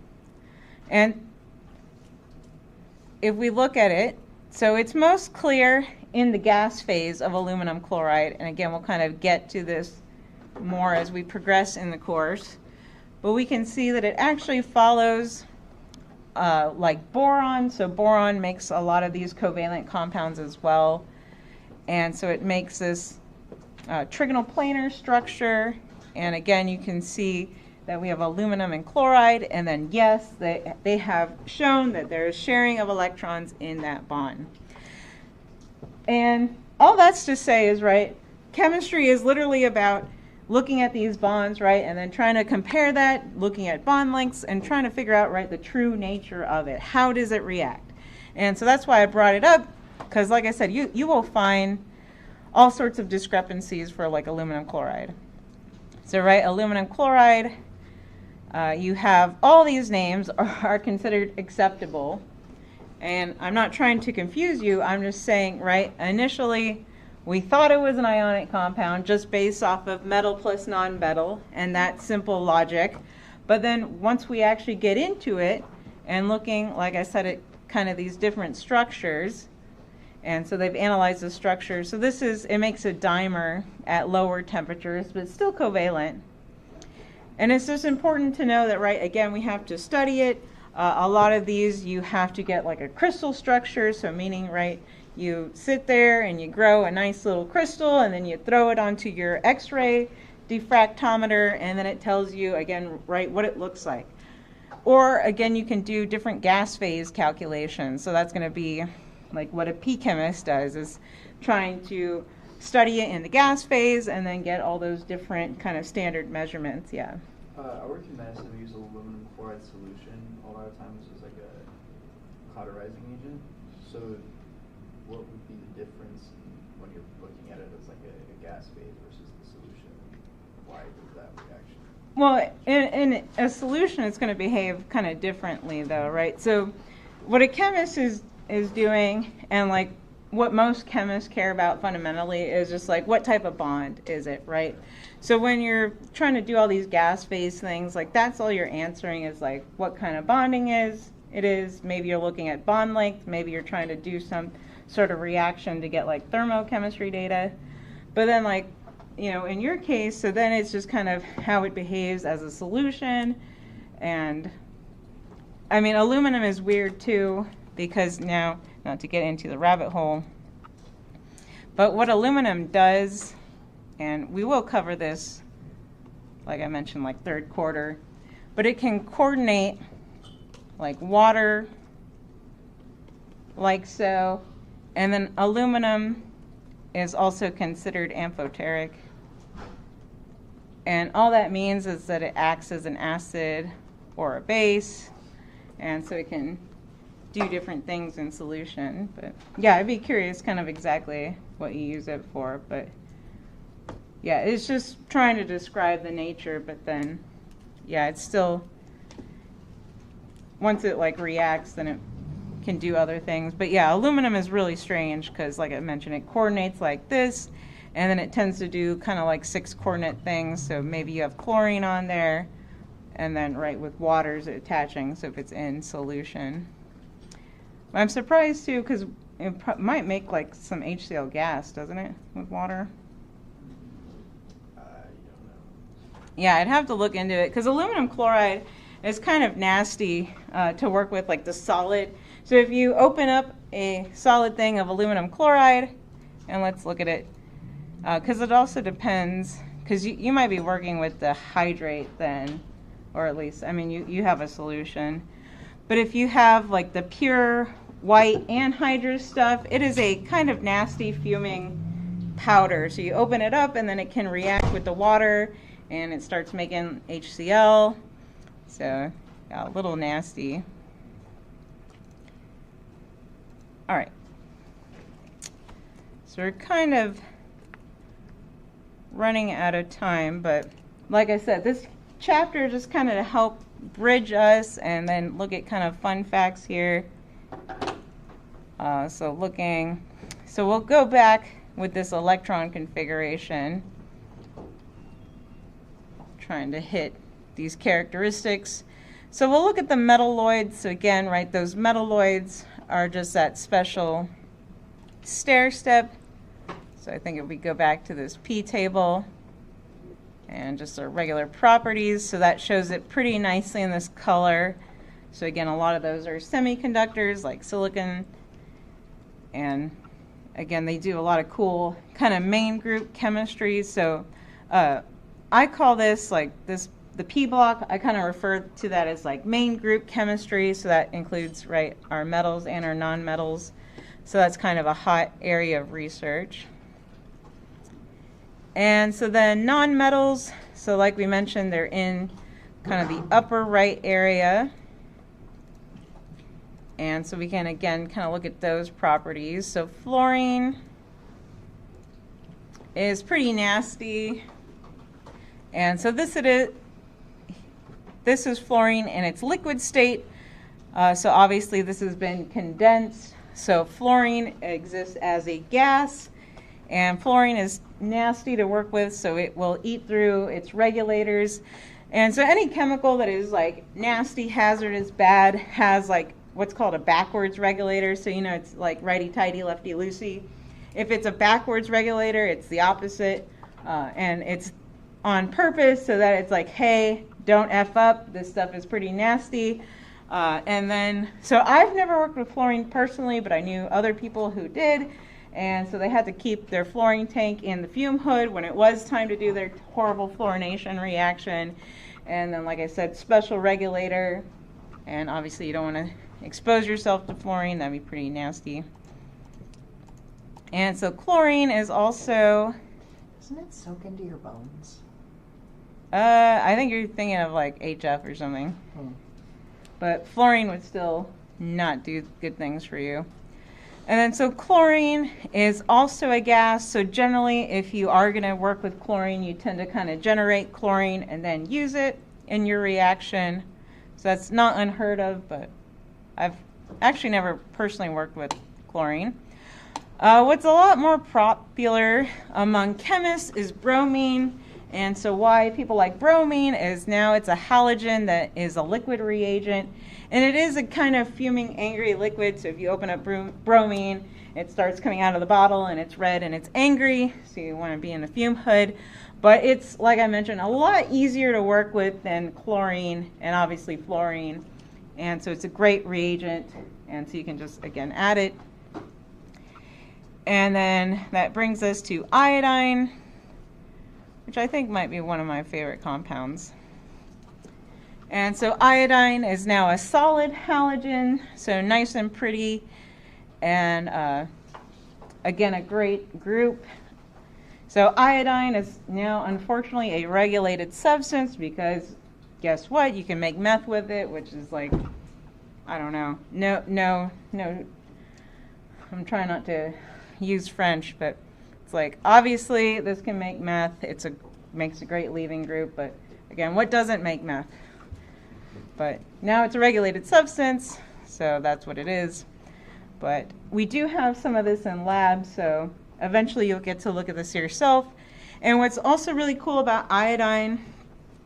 And if we look at it, so it's most clear in the gas phase of aluminum chloride. And again, we'll kind of get to this more as we progress in the course. But we can see that it actually follows like boron. So boron makes a lot of these covalent compounds as well. And so it makes this trigonal planar structure. And again, you can see that we have aluminum and chloride. And then, yes, they have shown that there is sharing of electrons in that bond. And all that's to say is, right, chemistry is literally about looking at these bonds, right, and then trying to compare that, looking at bond lengths, and trying to figure out, right, the true nature of it. How does it react? And so that's why I brought it up, because like I said, you will find all sorts of discrepancies for like aluminum chloride. So, right, aluminum chloride, you have all these names are considered acceptable. And I'm not trying to confuse you. I'm just saying, right, initially we thought it was an ionic compound just based off of metal plus nonmetal and that simple logic. But then once we actually get into it and looking, like I said, at kind of these different structures, and so they've analyzed the structure. So this is, it makes a dimer at lower temperatures, but still covalent. And it's just important to know that, right, again, we have to study it. A lot of these you have to get like a crystal structure, so meaning, right, you sit there and you grow a nice little crystal and then you throw it onto your X-ray diffractometer and then it tells you, again, right, what it looks like. Or, again, you can do different gas phase calculations. So that's going to be like what a P chemist does, is trying to study it in the gas phase and then get all those different kind of standard measurements, yeah. I worked in medicine, we use aluminum chloride solution. A lot of times it's like a cauterizing agent. So what would be the difference when you're looking at it as like a gas phase versus the solution? Why does that reaction? Well, in a solution, it's going to behave kind of differently, though, right? So what a chemist is doing, and like what most chemists care about fundamentally, is just like what type of bond is it, right? So when you're trying to do all these gas phase things, like that's all you're answering is like what kind of bonding it is. Maybe you're looking at bond length. Maybe you're trying to do some sort of reaction to get like thermochemistry data. But then, like, you know, in your case, so then it's just kind of how it behaves as a solution. And I mean, aluminum is weird too, because now, not to get into the rabbit hole, but what aluminum does, and we will cover this, like I mentioned, like third quarter, but it can coordinate like water, like so, and then aluminum is also considered amphoteric. And all that means is that it acts as an acid or a base, and so it can do different things in solution. But yeah, I'd be curious kind of exactly what you use it for. But yeah, it's just trying to describe the nature, but then yeah, it's still, once it like reacts, then it can do other things. But yeah, aluminum is really strange because, like I mentioned, it coordinates like this, and then it tends to do kind of like 6 coordinate things. So maybe you have chlorine on there, and then right with water's attaching, so if it's in solution. I'm surprised too, because it might make like some HCl gas, doesn't it, with water? I don't know. Yeah, I'd have to look into it, because aluminum chloride It's kind of nasty to work with, like the solid. So if you open up a solid thing of aluminum chloride, and let's look at it, because it also depends, because you might be working with the hydrate then, or at least, I mean, you have a solution. But if you have like the pure white anhydrous stuff, it is a kind of nasty fuming powder. So you open it up and then it can react with the water and it starts making HCl. So yeah, a little nasty. All right. So we're kind of running out of time, but like I said, this chapter just kind of to help bridge us and then look at kind of fun facts here. So we'll go back with this electron configuration, trying to hit these characteristics. So we'll look at the metalloids. So again, right, those metalloids are just that special stair step. So I think if we go back to this P table and just our regular properties, so that shows it pretty nicely in this color. So again, a lot of those are semiconductors like silicon, and again, they do a lot of cool kind of main group chemistry. So I call this like the P block, I kind of refer to that as like main group chemistry. So that includes, right, our metals and our non-metals. So that's kind of a hot area of research. And so then non-metals, so like we mentioned, they're in kind of the upper right area. And so we can, again, kind of look at those properties. So fluorine is pretty nasty. And so this is fluorine in its liquid state. So obviously this has been condensed. So fluorine exists as a gas. And fluorine is nasty to work with, so it will eat through its regulators. And so any chemical that is like nasty, hazardous, bad, has like what's called a backwards regulator. So you know it's like righty-tighty, lefty-loosey. If it's a backwards regulator, it's the opposite. And it's on purpose so that it's like, hey, don't F up. This stuff is pretty nasty. And then, so I've never worked with fluorine personally, but I knew other people who did. And so they had to keep their fluorine tank in the fume hood when it was time to do their horrible fluorination reaction. And then, like I said, special regulator. And obviously you don't want to expose yourself to fluorine. That'd be pretty nasty. And so chlorine is also... Doesn't it soak into your bones? I think you're thinking of like HF or something. But fluorine would still not do good things for you. And then so chlorine is also a gas. So generally, if you are going to work with chlorine, you tend to kind of generate chlorine and then use it in your reaction. So that's not unheard of, but I've actually never personally worked with chlorine. What's a lot more popular among chemists is bromine. And so why people like bromine is now it's a halogen that is a liquid reagent. And it is a kind of fuming, angry liquid. So if you open up bromine, it starts coming out of the bottle and it's red and it's angry. So you want to be in the fume hood. But it's, like I mentioned, a lot easier to work with than chlorine and obviously fluorine. And so it's a great reagent. And so you can just, again, add it. And then that brings us to iodine, which I think might be one of my favorite compounds. And so iodine is now a solid halogen, so nice and pretty, and again, a great group. So iodine is now unfortunately a regulated substance because guess what? You can make meth with it, which is like, I don't know. No. I'm trying not to use French, but it's like, obviously this can make meth. Makes a great leaving group, but again, what doesn't make meth? But now it's a regulated substance, so that's what it is. But we do have some of this in labs, so eventually you'll get to look at this yourself. And what's also really cool about iodine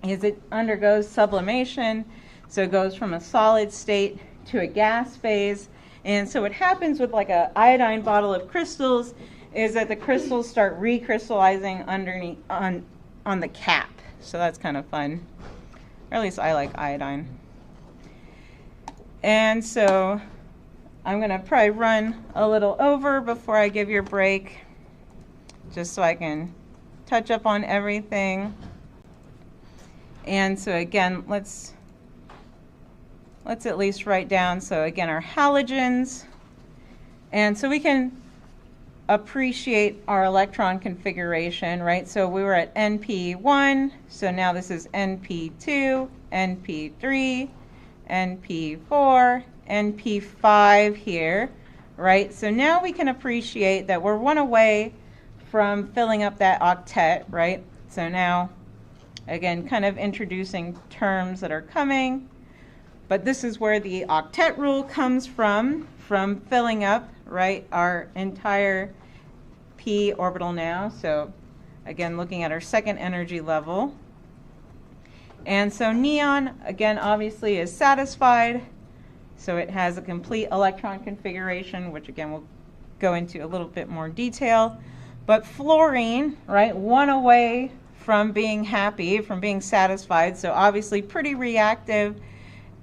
is it undergoes sublimation, so it goes from a solid state to a gas phase. And so what happens with like a iodine bottle of crystals is that the crystals start recrystallizing underneath on the cap. So that's kind of fun. Or at least I like iodine. And so I'm going to probably run a little over before I give you a break, just so I can touch up on everything. And so again, let's at least write down, so again, our halogens. And so we can appreciate our electron configuration, right? So we were at NP1, so now this is NP2, NP3, NP4, NP5 here, right? So now we can appreciate that we're one away from filling up that octet, right? So now, again, kind of introducing terms that are coming, but this is where the octet rule comes from filling up, right, our entire p orbital now. So again, looking at our second energy level. And so neon, again, obviously is satisfied. So it has a complete electron configuration, which again, we'll go into a little bit more detail. But fluorine, right, one away from being happy, from being satisfied. So obviously pretty reactive.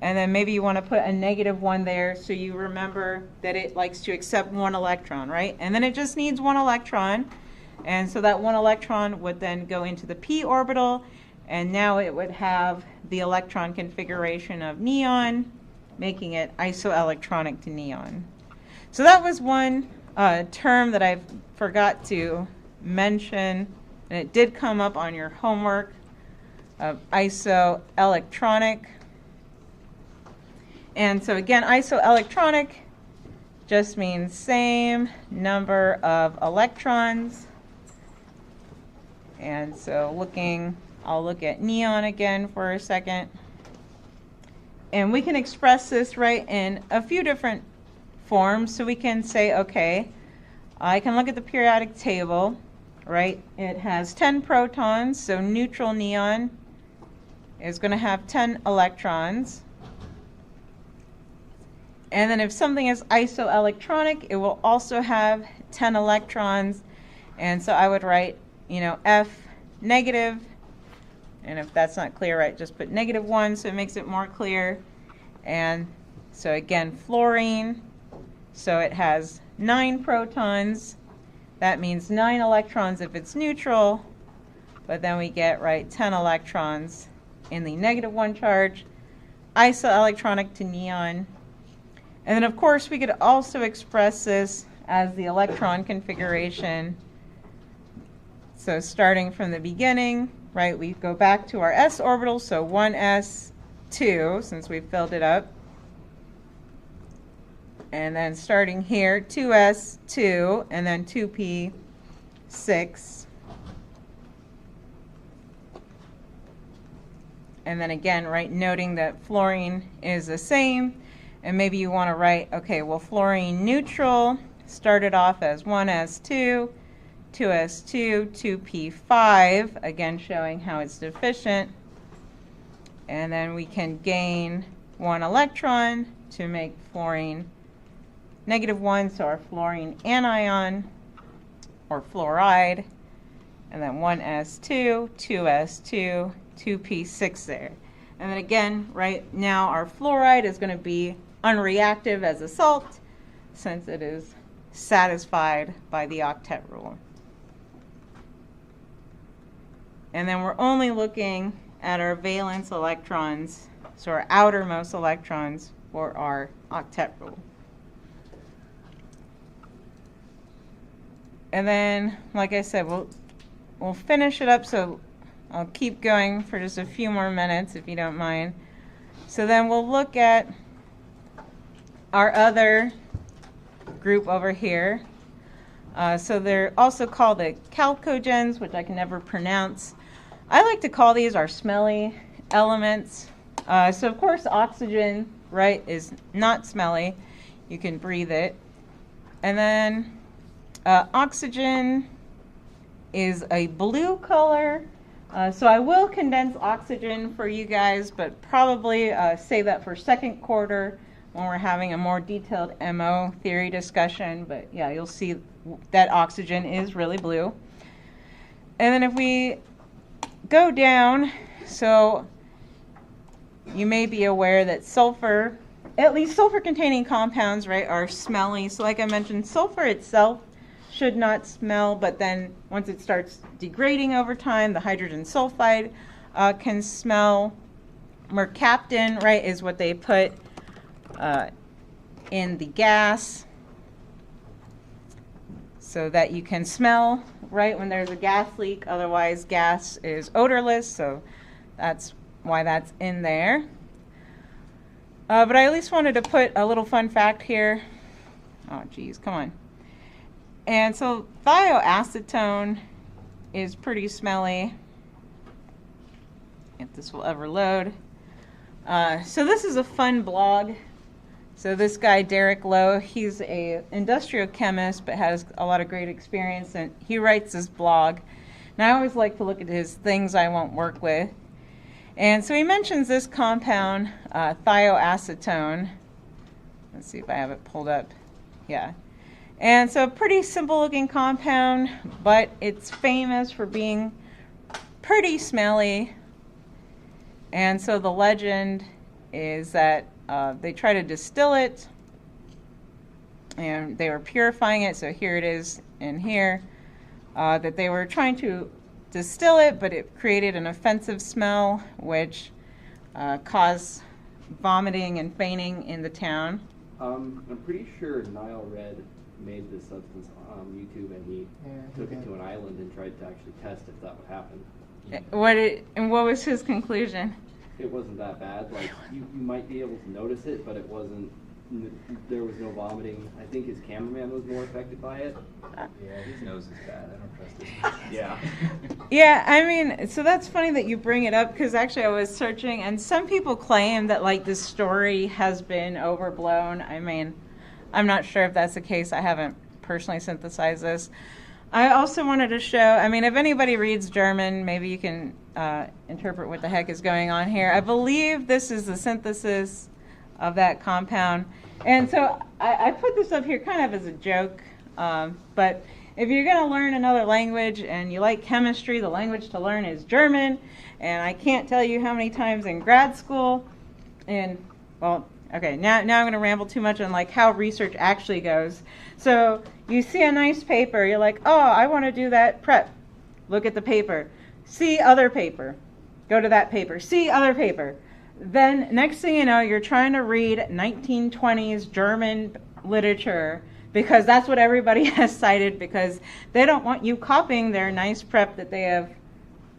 And then maybe you want to put a -1 there so you remember that it likes to accept 1 electron, right? And then it just needs 1 electron. And so that 1 electron would then go into the p orbital. And now it would have the electron configuration of neon, making it isoelectronic to neon. So that was one term that I forgot to mention. And it did come up on your homework of isoelectronic. And so again, isoelectronic just means same number of electrons. And so I'll look at neon again for a second. And we can express this, right, in a few different forms. So we can say, okay, I can look at the periodic table, right? It has 10 protons, so neutral neon is going to have 10 electrons. And then if something is isoelectronic, it will also have 10 electrons. And so I would write, F negative. And if that's not clear, right, just put -1 so it makes it more clear. And so again, fluorine, so it has 9 protons. That means 9 electrons if it's neutral. But then we get, right, 10 electrons in the -1 charge, isoelectronic to neon. And then, of course, we could also express this as the electron configuration. So starting from the beginning, right, we go back to our s orbital, so 1s2, since we filled it up. And then starting here, 2s2, and then 2p6. And then again, right, noting that fluorine is the same. And maybe you want to write, okay, well, fluorine neutral started off as 1s2, 2s2, 2p5, again showing how it's deficient. And then we can gain 1 electron to make fluorine -1, so our fluorine anion or fluoride. And then 1s2, 2s2, 2p6 there. And then again, right now our fluoride is going to be unreactive as a salt since it is satisfied by the octet rule. And then we're only looking at our valence electrons, so our outermost electrons for our octet rule. And then, like I said, we'll finish it up, so I'll keep going for just a few more minutes if you don't mind. So then we'll look at our other group over here. So they're also called the chalcogens, which I can never pronounce. I like to call these our smelly elements. So of course oxygen, right, is not smelly. You can breathe it. And then oxygen is a blue color. So I will condense oxygen for you guys, but probably save that for second quarter when we're having a more detailed MO theory discussion. But yeah, you'll see that oxygen is really blue. And then if we go down, so you may be aware that sulfur at least sulfur-containing compounds, right, are smelly. So like I mentioned, sulfur itself should not smell, but then once it starts degrading over time, the hydrogen sulfide can smell. Mercaptan, right, is what they put in the gas so that you can smell, right, when there's a gas leak. Otherwise, gas is odorless, so that's why that's in there. But I at least wanted to put a little fun fact here. Oh, geez, come on. And so thioacetone is pretty smelly, if this will ever load. So this is a fun blog. So this guy, Derek Lowe, he's a industrial chemist, but has a lot of great experience, and he writes this blog. And I always like to look at his things I won't work with. And so he mentions this compound, thioacetone. Let's see if I have it pulled up. Yeah. And so pretty simple looking compound, but it's famous for being pretty smelly. And so the legend is that they try to distill it, and they were purifying it. So here it is in here, that they were trying to distill it, but it created an offensive smell, which caused vomiting and fainting in the town. I'm pretty sure Nile Red made this substance on YouTube, and he took it to an island and tried to actually test if that would happen. And what was his conclusion? It wasn't that bad. Like you might be able to notice it, but it wasn't. There was no vomiting. I think his cameraman was more affected by it. Yeah, his nose is bad. I don't trust it. Yeah. Yeah, I mean, so that's funny that you bring it up, because actually I was searching, and some people claim that like this story has been overblown. I mean, I'm not sure if that's the case. I haven't personally synthesized this. I also wanted to show, I mean, if anybody reads German, maybe you can interpret what the heck is going on here. I believe this is the synthesis of that compound. And so I put this up here kind of as a joke, but if you're going to learn another language and you like chemistry, the language to learn is German. And I can't tell you how many times in grad school, and well, okay, now I'm going to ramble too much on like how research actually goes. So you see a nice paper, you're like, oh, I want to do that prep. Look at the paper. See other paper. Go to that paper. See other paper. Then next thing you know, you're trying to read 1920s German literature, because that's what everybody has cited, because they don't want you copying their nice prep that they have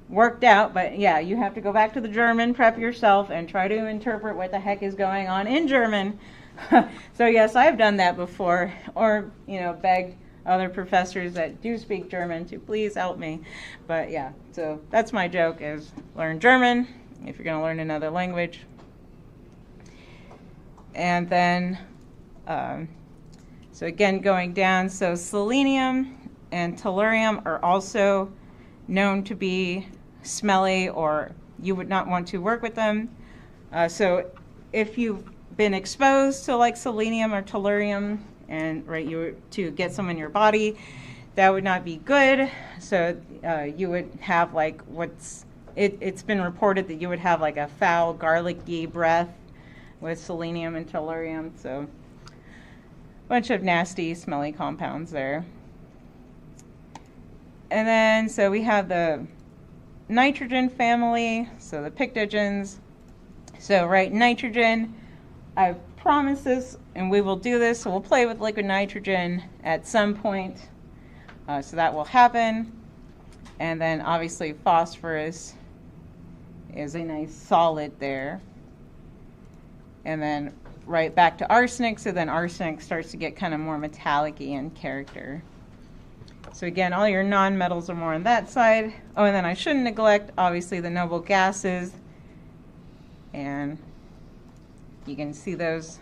worked out. But yeah, you have to go back to the German prep yourself and try to interpret what the heck is going on in German. So yes, I've done that before, or begged other professors that do speak German to please help me. But yeah, so that's my joke, is learn German if you're going to learn another language. And then so again, going down, so selenium and tellurium are also known to be smelly, or you would not want to work with them. So if you've been exposed to like selenium or tellurium, and you were to get some in your body, that would not be good. So you would have like it's been reported that you would have like a foul, garlicky breath with selenium and tellurium. So a bunch of nasty, smelly compounds there. And then, so we have the nitrogen family, so the pictogens. So, nitrogen, I've promised this, and we will do this, so we'll play with liquid nitrogen at some point. So that will happen. And then, obviously, phosphorus is a nice solid there. And then, right back to arsenic, so then arsenic starts to get kind of more metallic-y in character. So again, all your non-metals are more on that side. Oh, and then I shouldn't neglect, obviously, the noble gases. And you can see those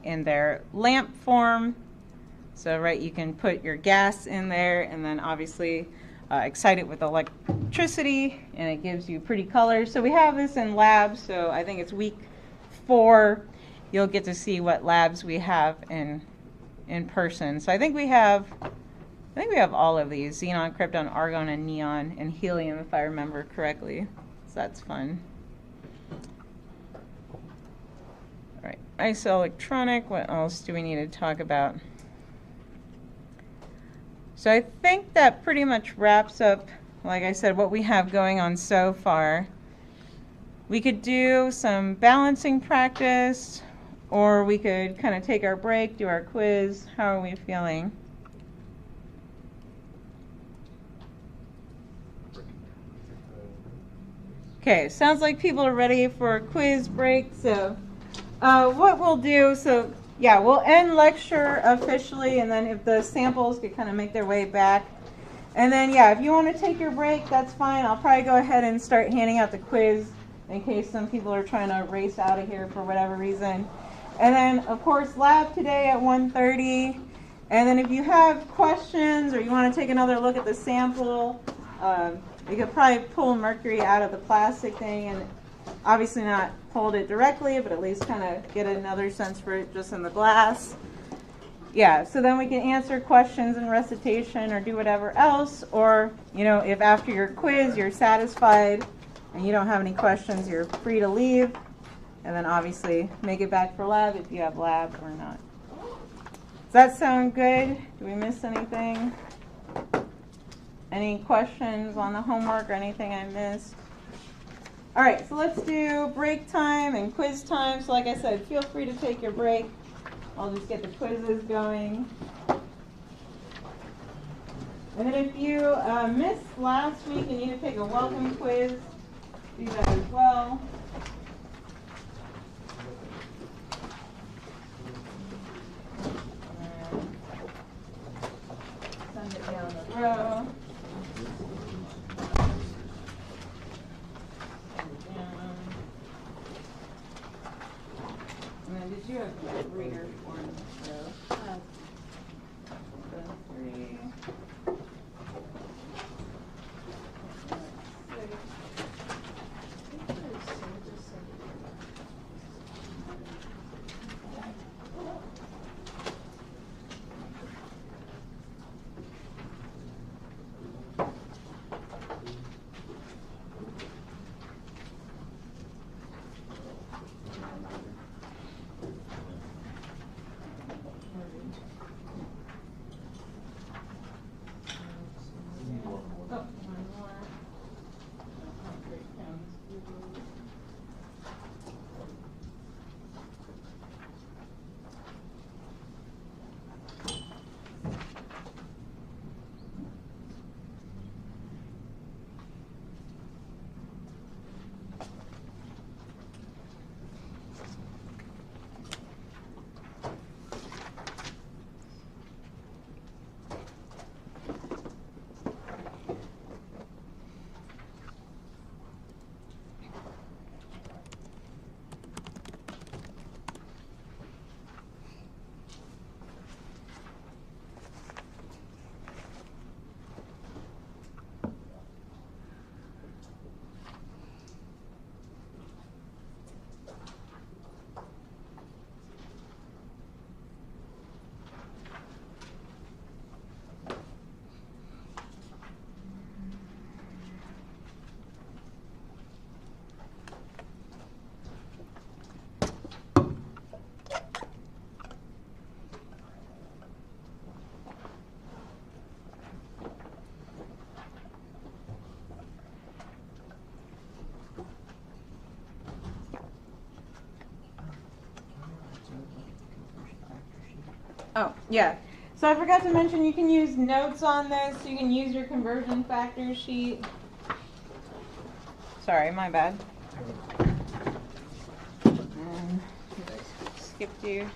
in their lamp form. So, you can put your gas in there, and then obviously excite it with electricity, and it gives you pretty colors. So we have this in labs, so I think it's week 4. You'll get to see what labs we have in person. So I think we have all of these: xenon, krypton, argon, and neon, and helium, if I remember correctly. So that's fun. All right. isoelectronic. What else do we need to talk about? So I think that pretty much wraps up, like I said, what we have going on so far. We could do some balancing practice, or we could kind of take our break, do our quiz. How are we feeling? Okay, sounds like people are ready for a quiz break. So what we'll do, so yeah, we'll end lecture officially, and then if the samples could kind of make their way back. And then, yeah, if you want to take your break, that's fine. I'll probably go ahead and start handing out the quiz in case some people are trying to race out of here for whatever reason. And then, of course, lab today at 1:30. And then if you have questions or you want to take another look at the sample, you could probably pull mercury out of the plastic thing and obviously not hold it directly, but at least kind of get another sense for it just in the glass. Yeah, so then we can answer questions in recitation or do whatever else. Or, you know, if after your quiz you're satisfied and you don't have any questions, you're free to leave. And then obviously make it back for lab if you have lab or not. Does that sound good? Do we miss anything? Any questions on the homework or anything I missed? All right, so let's do break time and quiz time. So like I said, feel free to take your break. I'll just get the quizzes going. And then if you missed last week and need to take a welcome quiz, do that as well. Send it down the row. And then did you have 3 or 4 in this row? So 3. 'Oh, yeah. So I forgot to mention you can use notes on this. You can use your conversion factor sheet. Sorry, my bad. Skipped you.